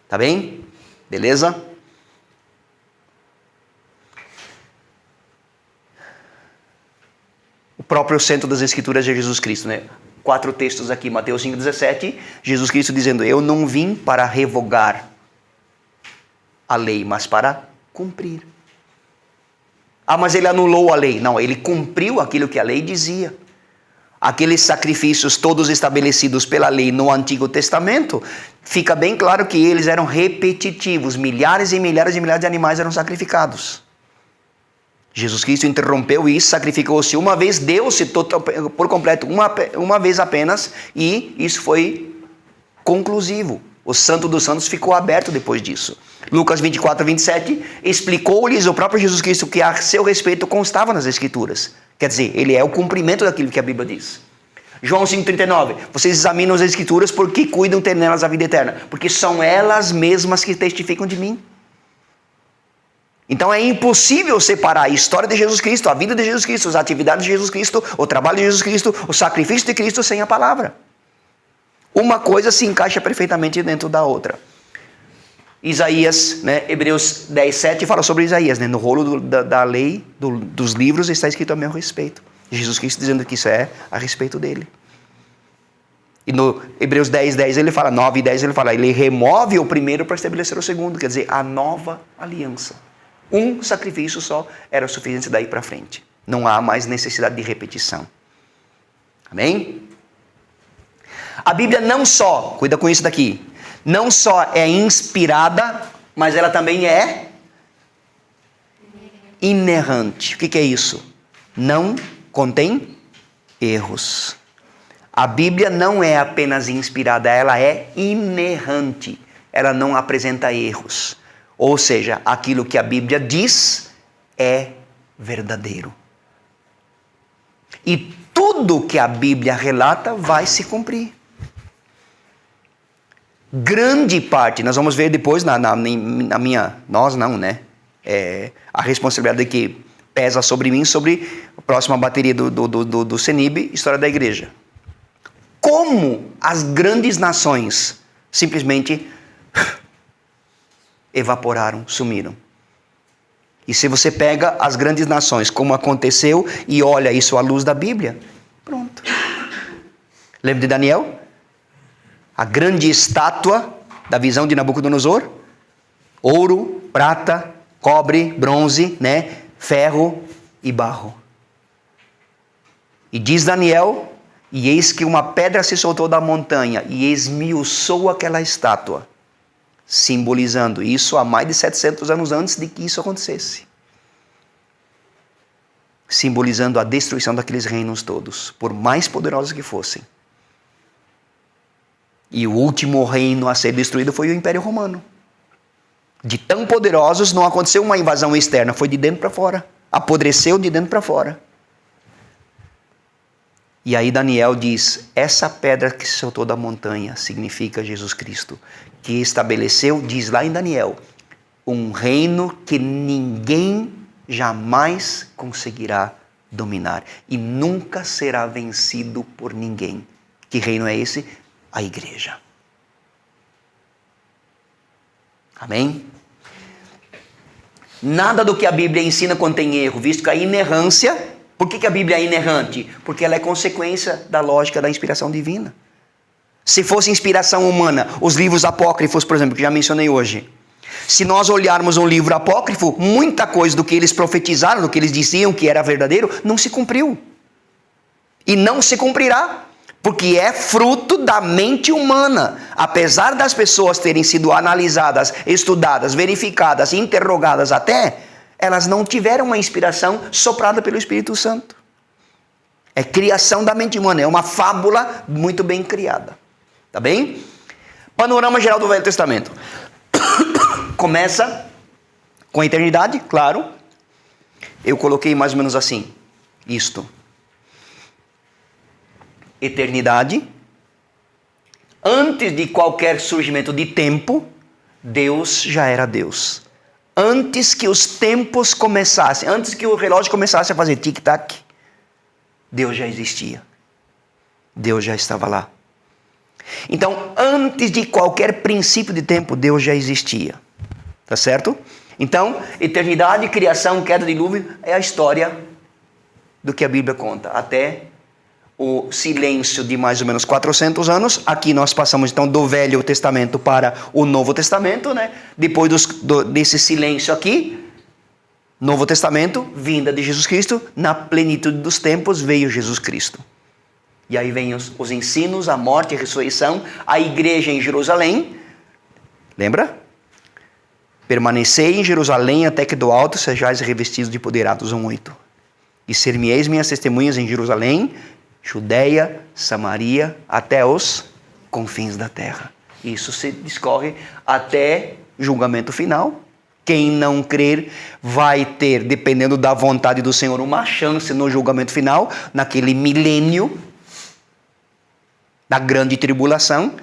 Tá bem? Beleza? O próprio centro das Escrituras é Jesus Cristo, né? 4 textos aqui, Mateus 5,17, Jesus Cristo dizendo, eu não vim para revogar a lei, mas para cumprir. Ah, mas ele anulou a lei. Não, ele cumpriu aquilo que a lei dizia. Aqueles sacrifícios todos estabelecidos pela lei no Antigo Testamento, fica bem claro que eles eram repetitivos. Milhares e milhares e milhares de animais eram sacrificados. Jesus Cristo interrompeu isso, sacrificou-se uma vez, deu-se por completo uma vez apenas, e isso foi conclusivo. O Santo dos Santos ficou aberto depois disso. Lucas 24, 27, explicou-lhes o próprio Jesus Cristo que a seu respeito constava nas Escrituras. Quer dizer, ele é o cumprimento daquilo que a Bíblia diz. João 5,39, vocês examinam as Escrituras porque cuidam ter nelas a vida eterna, porque são elas mesmas que testificam de mim. Então é impossível separar a história de Jesus Cristo, a vida de Jesus Cristo, as atividades de Jesus Cristo, o trabalho de Jesus Cristo, o sacrifício de Cristo sem a palavra. Uma coisa se encaixa perfeitamente dentro da outra. Isaías, né, Hebreus 10, 7 fala sobre Isaías, né, no rolo da lei, dos livros está escrito a meu respeito. Jesus Cristo dizendo que isso é a respeito dele. E no Hebreus 10, 10 ele fala, 9 e 10 ele fala, ele remove o primeiro para estabelecer o segundo, quer dizer, a nova aliança. Um sacrifício só era o suficiente daí para frente. Não há mais necessidade de repetição. Amém? A Bíblia não só, cuida com isso daqui, não só é inspirada, mas ela também é inerrante. O que é isso? Não contém erros. A Bíblia não é apenas inspirada, ela é inerrante. Ela não apresenta erros. Ou seja, aquilo que a Bíblia diz é verdadeiro. E tudo que a Bíblia relata vai se cumprir. Grande parte, nós vamos ver depois nós não, né? A responsabilidade que pesa sobre mim, sobre a próxima bateria do CENIB, História da Igreja. Como as grandes nações simplesmente evaporaram, sumiram. E se você pega as grandes nações, como aconteceu, e olha isso à luz da Bíblia, pronto. Lembra de Daniel? A grande estátua da visão de Nabucodonosor? Ouro, prata, cobre, bronze, né? Ferro e barro. E diz Daniel, e eis que uma pedra se soltou da montanha e esmiuçou aquela estátua, simbolizando isso há mais de 700 anos antes de que isso acontecesse. Simbolizando a destruição daqueles reinos todos, por mais poderosos que fossem. E o último reino a ser destruído foi o Império Romano. De tão poderosos, não aconteceu uma invasão externa, foi de dentro para fora. Apodreceu de dentro para fora. E aí Daniel diz, essa pedra que se soltou da montanha significa Jesus Cristo, que estabeleceu, diz lá em Daniel, um reino que ninguém jamais conseguirá dominar e nunca será vencido por ninguém. Que reino é esse? A igreja. Amém? Nada do que a Bíblia ensina contém erro, visto que a inerrância... Por que a Bíblia é inerrante? Porque ela é consequência da lógica da inspiração divina. Se fosse inspiração humana, os livros apócrifos, por exemplo, que já mencionei hoje. Se nós olharmos um livro apócrifo, muita coisa do que eles profetizaram, do que eles diziam que era verdadeiro, não se cumpriu. E não se cumprirá. Porque é fruto da mente humana. Apesar das pessoas terem sido analisadas, estudadas, verificadas, interrogadas até, elas não tiveram uma inspiração soprada pelo Espírito Santo. É criação da mente humana, é uma fábula muito bem criada. Tá bem? Panorama geral do Velho Testamento. Começa com a eternidade, claro. Eu coloquei mais ou menos assim, isto. eternidade, antes de qualquer surgimento de tempo, Deus já era Deus. Antes que os tempos começassem, antes que o relógio começasse a fazer tic-tac, Deus já existia. Deus já estava lá. Então, antes de qualquer princípio de tempo, Deus já existia. Tá certo? Então, eternidade, criação, queda, dilúvio, é a história do que a Bíblia conta. Até o silêncio de mais ou menos 400 anos. Aqui nós passamos então do Velho Testamento para o Novo Testamento, né? Depois desse silêncio aqui, Novo Testamento, vinda de Jesus Cristo, na plenitude dos tempos veio Jesus Cristo. E aí vem os ensinos, a morte, a ressurreição, a igreja em Jerusalém. Lembra? Permanecei em Jerusalém até que do alto sejais revestidos de poder, Atos 1:8. E ser-me-eis minhas testemunhas em Jerusalém, Judeia, Samaria, até os confins da terra. Isso se discorre até julgamento final. Quem não crer vai ter, dependendo da vontade do Senhor, uma chance no julgamento final, naquele milênio da grande tribulação.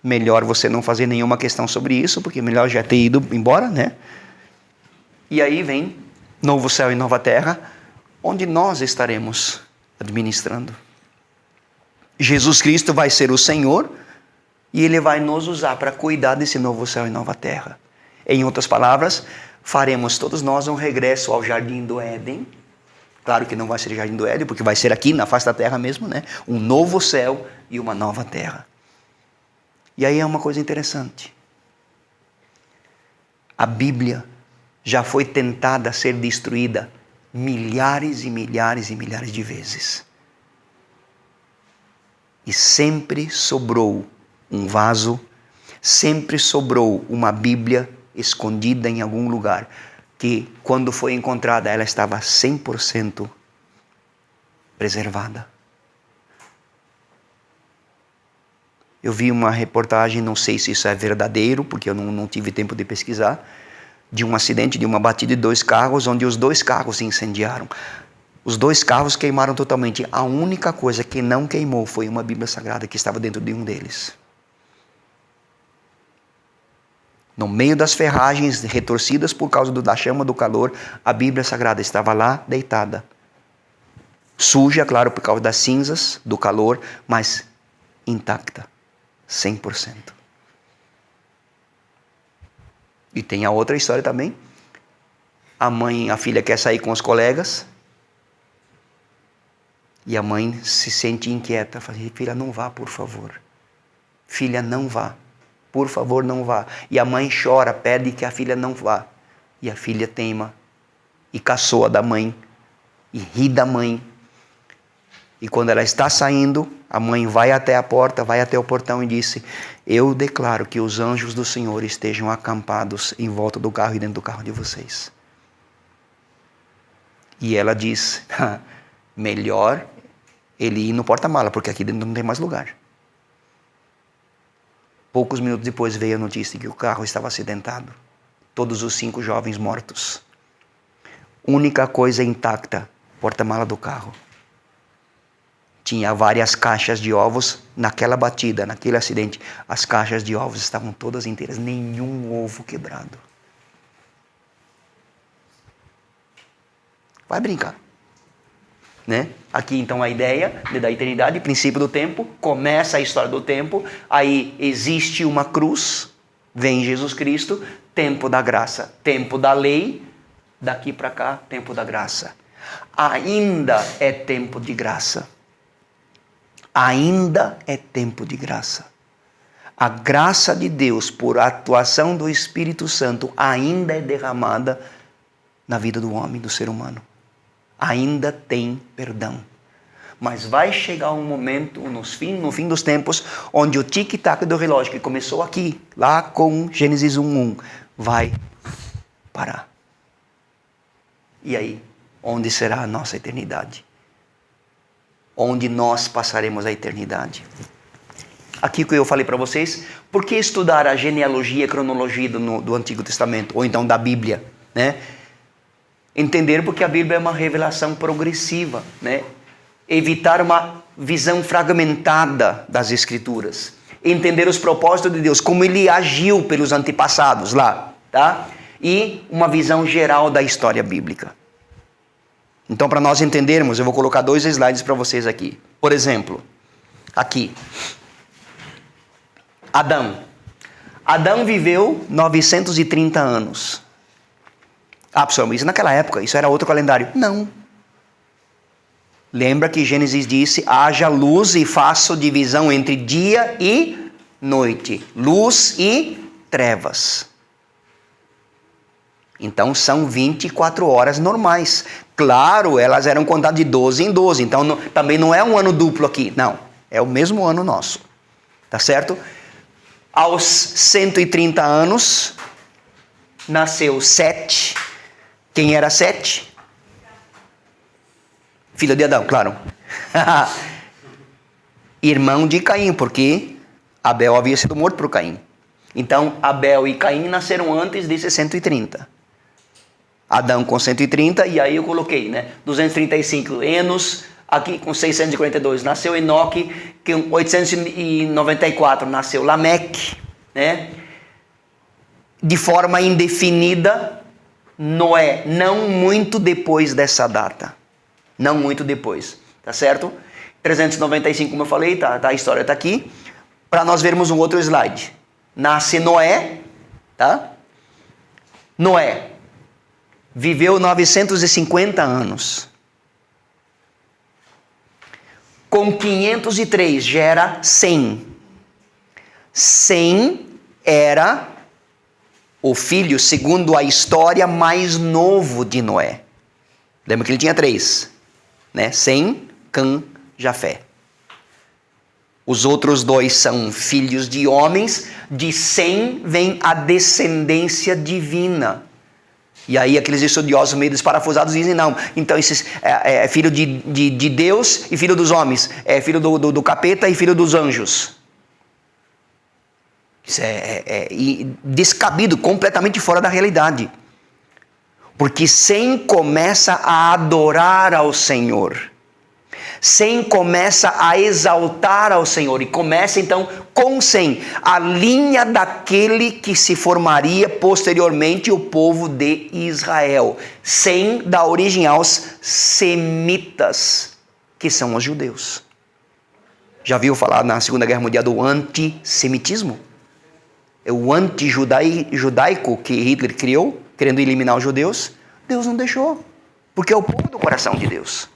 Melhor você não fazer nenhuma questão sobre isso, porque melhor já ter ido embora, né? E aí vem novo céu e nova terra, onde nós estaremos administrando. Jesus Cristo vai ser o Senhor e Ele vai nos usar para cuidar desse novo céu e nova terra. Em outras palavras, faremos todos nós um regresso ao Jardim do Éden. Claro que não vai ser o Jardim do Éden, porque vai ser aqui na face da terra mesmo, né? Um novo céu e uma nova terra. E aí é uma coisa interessante. A Bíblia já foi tentada a ser destruída milhares e milhares e milhares de vezes. E sempre sobrou um vaso, sempre sobrou uma Bíblia escondida em algum lugar, que quando foi encontrada ela estava 100% preservada. Eu vi uma reportagem, não sei se isso é verdadeiro, porque eu não tive tempo de pesquisar, de um acidente, de uma batida de 2 carros, onde os 2 carros se incendiaram. Os 2 carros queimaram totalmente. A única coisa que não queimou foi uma Bíblia Sagrada que estava dentro de um deles. No meio das ferragens retorcidas por causa da chama do calor, a Bíblia Sagrada estava lá deitada. Suja, claro, por causa das cinzas, do calor, mas intacta, 100%. E tem a outra história também. A filha quer sair com os colegas. E a mãe se sente inquieta. Fala, filha, não vá, por favor. Filha, não vá. Por favor, não vá. E a mãe chora, pede que a filha não vá. E a filha teima. E caçoa da mãe. E ri da mãe. E quando ela está saindo, a mãe vai até a porta, vai até o portão e disse: eu declaro que os anjos do Senhor estejam acampados em volta do carro e dentro do carro de vocês. E ela diz: melhor ele ir no porta-mala, porque aqui dentro não tem mais lugar. Poucos minutos depois veio a notícia que o carro estava acidentado. Todos os 5 jovens mortos. Única coisa intacta, porta-mala do carro. Tinha várias caixas de ovos naquela batida, naquele acidente. As caixas de ovos estavam todas inteiras, nenhum ovo quebrado. Vai brincar. Né? Aqui então a ideia da eternidade, princípio do tempo, começa a história do tempo, aí existe uma cruz, vem Jesus Cristo, tempo da graça, tempo da lei, daqui para cá, tempo da graça. Ainda é tempo de graça. Ainda é tempo de graça. A graça de Deus, por atuação do Espírito Santo, ainda é derramada na vida do homem, do ser humano. Ainda tem perdão. Mas vai chegar um momento, no fim dos tempos, onde o tic-tac do relógio, que começou aqui, lá com Gênesis 1:1, vai parar. E aí, onde será a nossa eternidade? Onde nós passaremos a eternidade? Aqui o que eu falei para vocês, por que estudar a genealogia, a cronologia do Antigo Testamento, ou então da Bíblia, né? Entender porque a Bíblia é uma revelação progressiva, né? Evitar uma visão fragmentada das Escrituras. Entender os propósitos de Deus, como Ele agiu pelos antepassados lá, tá? E uma visão geral da história bíblica. Então, para nós entendermos, eu vou colocar 2 slides para vocês aqui. Por exemplo, aqui. Adão. Adão viveu 930 anos. Ah, pessoal, isso naquela época, isso era outro calendário. Não. Lembra que Gênesis disse, haja luz e faço divisão entre dia e noite. Luz e trevas. Então são 24 horas normais. Claro, elas eram contadas de 12 em 12. Então também não é um ano duplo aqui. Não, é o mesmo ano nosso. Tá certo? Aos 130 anos, nasceu Sete. Quem era Sete? Filho de Adão, claro. Irmão de Caim, porque Abel havia sido morto por Caim. Então, Abel e Caim nasceram antes de 130. Adão com 130, e aí eu coloquei, 235. Enos, aqui com 642. Nasceu Enoque, com 894. Nasceu Lameque, De forma indefinida, Noé, não muito depois dessa data. Não muito depois, tá certo? 395, como eu falei, a história está aqui. Para nós vermos um outro slide. Nasce Noé, tá? Noé viveu 950 anos. Com 503 gera 100. 100 era o filho, segundo a história, mais novo de Noé. Lembra que ele tinha 3, Sem, Cã, Jafé. Os outros 2 são filhos de homens. De Sem vem a descendência divina. E aí aqueles estudiosos meio desparafusados dizem, não, então esse é filho de Deus e filho dos homens. É filho do capeta e filho dos anjos. Isso é descabido, completamente fora da realidade. Porque Sem começa a adorar ao Senhor. Sem começa a exaltar ao Senhor. E começa então com Sem, a linha daquele que se formaria posteriormente o povo de Israel. Sem dá origem aos semitas, que são os judeus. Já viu falar na Segunda Guerra Mundial do antissemitismo? É o anti-judaico que Hitler criou, querendo eliminar os judeus. Deus não deixou, porque é o povo do coração de Deus.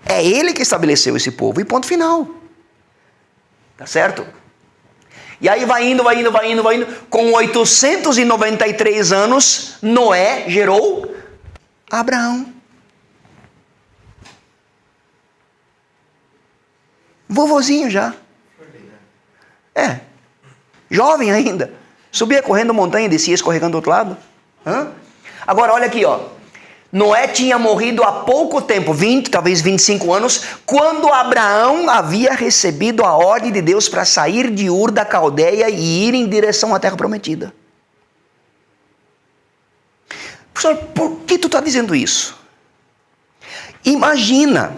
É Ele que estabeleceu esse povo, e ponto final. Tá certo? E aí vai indo. Com 893 anos, Noé gerou Abraão. Vovozinho já. Jovem ainda. Subia correndo montanha e descia escorregando do outro lado. Agora olha aqui, Noé tinha morrido há pouco tempo, 20, talvez 25 anos, quando Abraão havia recebido a ordem de Deus para sair de Ur da Caldeia e ir em direção à terra prometida. Professor, por que tu está dizendo isso? Imagina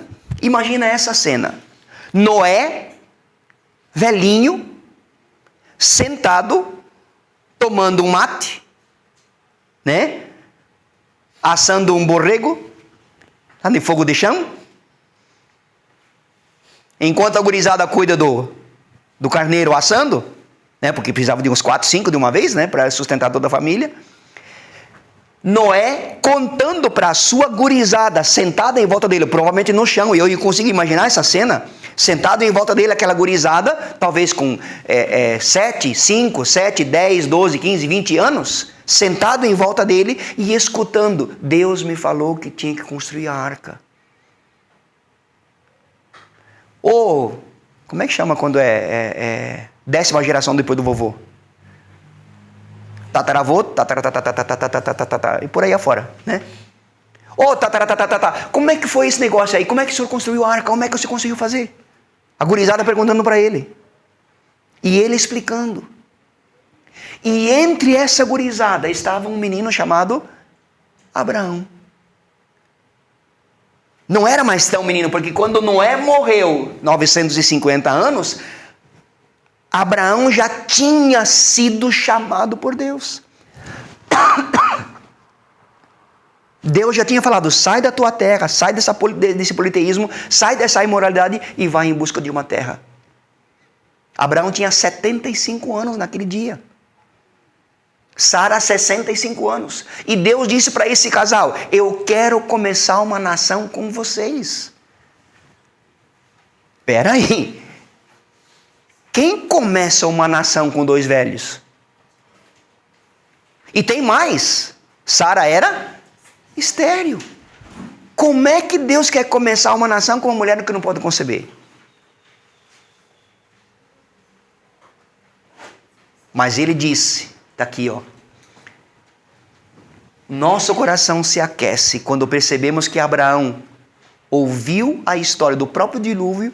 essa cena. Noé, velhinho, sentado, tomando um mate, assando um borrego, de fogo de chão, enquanto a gurizada cuida do carneiro assando, porque precisava de uns 4, 5 de uma vez, para sustentar toda a família. Noé contando para a sua gurizada, sentada em volta dele, provavelmente no chão, e eu consigo imaginar essa cena, sentado em volta dele, aquela gurizada, talvez com 5, 7, 10, 12, 15, 20 anos, sentado em volta dele e escutando. Deus me falou que tinha que construir a arca. Ou, como é que chama quando é 10ª geração depois do vovô? Tataravô, e por aí afora, Como é que foi esse negócio aí? Como é que o senhor construiu a arca? Como é que você conseguiu fazer? A gurizada perguntando para ele. E ele explicando. E entre essa gurizada estava um menino chamado Abraão. Não era mais tão menino, porque quando Noé morreu, 950 anos, Abraão já tinha sido chamado por Deus. Deus já tinha falado, sai da tua terra, sai desse politeísmo, sai dessa imoralidade e vai em busca de uma terra. Abraão tinha 75 anos naquele dia. Sara, 65 anos. E Deus disse para esse casal, eu quero começar uma nação com vocês. Espera aí. Quem começa uma nação com dois velhos? E tem mais. Sara era estéril. Como é que Deus quer começar uma nação com uma mulher que não pode conceber? Mas ele disse, está aqui, ó. Nosso coração se aquece quando percebemos que Abraão ouviu a história do próprio dilúvio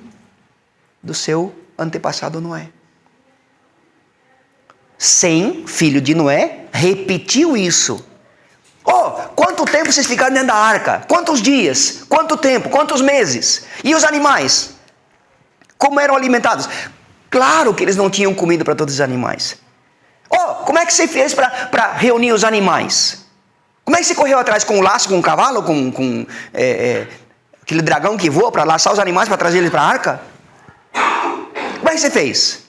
do seu antepassado Noé. Sem, filho de Noé, repetiu isso. Oh, quanto tempo vocês ficaram dentro da arca? Quantos dias? Quanto tempo? Quantos meses? E os animais? Como eram alimentados? Claro que eles não tinham comida para todos os animais. Oh, como é que você fez para reunir os animais? Como é que você correu atrás com um laço, com um cavalo, com aquele dragão que voa para laçar os animais para trazer eles para a arca? Como é que você fez?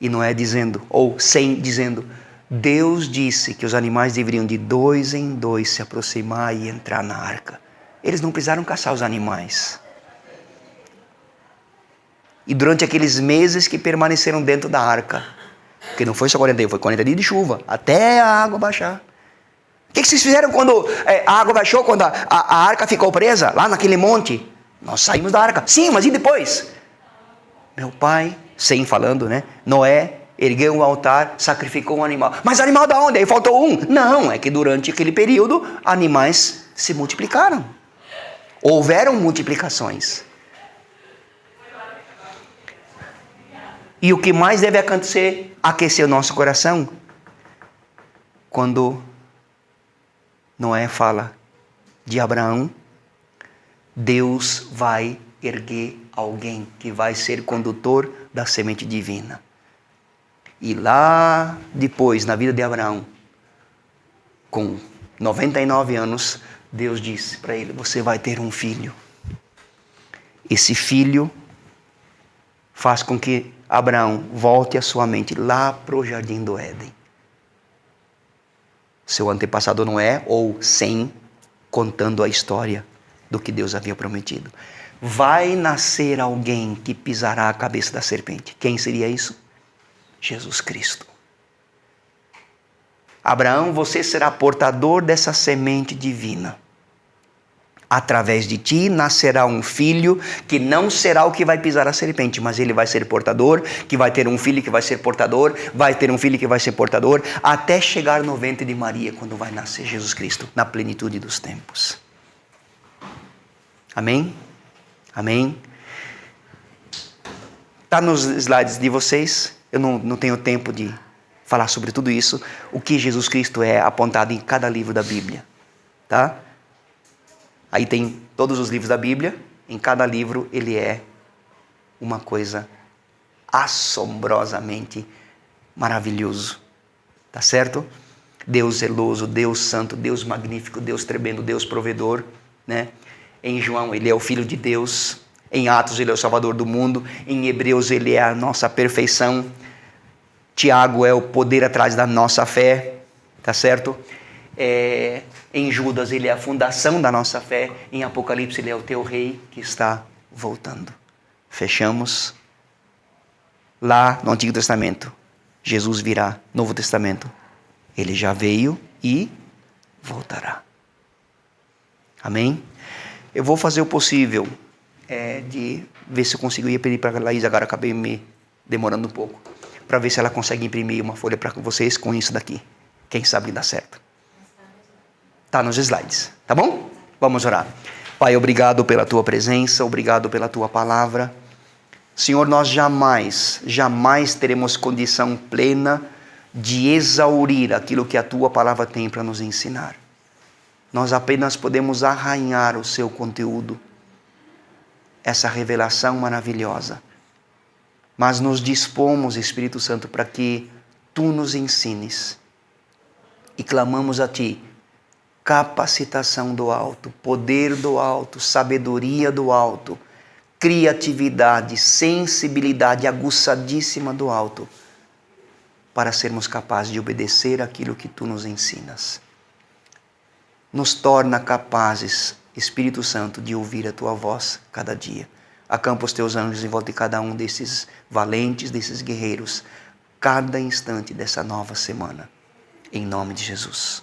E Noé dizendo, ou Sem dizendo, Deus disse que os animais deveriam de 2 em 2 se aproximar e entrar na arca. Eles não precisaram caçar os animais. E durante aqueles meses que permaneceram dentro da arca, porque não foi só 40 dias, foi 40 dias de chuva, até a água baixar. O que vocês fizeram quando a água baixou, quando a arca ficou presa, lá naquele monte? Nós saímos da arca. Sim, mas e depois? Meu pai, Sem falando, né? Noé ergueu um altar, sacrificou um animal. Mas animal da onde? Aí faltou um. Não, é que durante aquele período, animais se multiplicaram. Houveram multiplicações. E o que mais deve acontecer, aquecer o nosso coração, quando Noé fala de Abraão, Deus vai erguer alguém que vai ser condutor da semente divina. E lá depois, na vida de Abraão, com 99 anos, Deus disse para ele, você vai ter um filho. Esse filho faz com que Abraão volte a sua mente lá para o jardim do Éden. Seu antepassado Noé, ou Sem, contando a história do que Deus havia prometido. Vai nascer alguém que pisará a cabeça da serpente. Quem seria isso? Jesus Cristo. Abraão, você será portador dessa semente divina. Através de ti nascerá um filho que não será o que vai pisar a serpente, mas ele vai ser portador, que vai ter um filho que vai ser portador, vai ter um filho que vai ser portador, até chegar no ventre de Maria, quando vai nascer Jesus Cristo, na plenitude dos tempos. Amém? Amém? Está nos slides de vocês, eu não tenho tempo de falar sobre tudo isso, o que Jesus Cristo é apontado em cada livro da Bíblia, tá? Aí tem todos os livros da Bíblia, em cada livro ele é uma coisa assombrosamente maravilhoso, tá certo? Deus zeloso, Deus santo, Deus magnífico, Deus tremendo, Deus provedor, né? Em João ele é o Filho de Deus, em Atos ele é o Salvador do mundo, em Hebreus ele é a nossa perfeição, Tiago é o poder atrás da nossa fé, tá certo? Em Judas ele é a fundação da nossa fé, em Apocalipse ele é o teu rei que está voltando. Fechamos. Lá no Antigo Testamento, Jesus virá. Novo Testamento, ele já veio e voltará. Amém? Eu vou fazer o possível de ver se eu consigo ir pedir para a Laís, agora acabei me demorando um pouco, para ver se ela consegue imprimir uma folha para vocês com isso daqui. Quem sabe dá certo. Está nos slides, tá bom? Vamos orar. Pai, obrigado pela tua presença, obrigado pela tua palavra. Senhor, nós jamais teremos condição plena de exaurir aquilo que a tua palavra tem para nos ensinar. Nós apenas podemos arranhar o seu conteúdo, essa revelação maravilhosa. Mas nos dispomos, Espírito Santo, para que Tu nos ensines. E clamamos a Ti capacitação do alto, poder do alto, sabedoria do alto, criatividade, sensibilidade aguçadíssima do alto, para sermos capazes de obedecer aquilo que Tu nos ensinas. Nos torna capazes, Espírito Santo, de ouvir a Tua voz cada dia. Acampa os Teus anjos em volta de cada um desses valentes, desses guerreiros, cada instante dessa nova semana. Em nome de Jesus.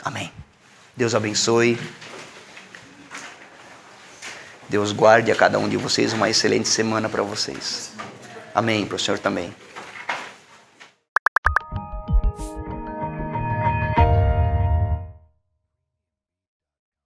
Amém. Deus abençoe. Deus guarde a cada um de vocês, uma excelente semana para vocês. Amém, para o Senhor também.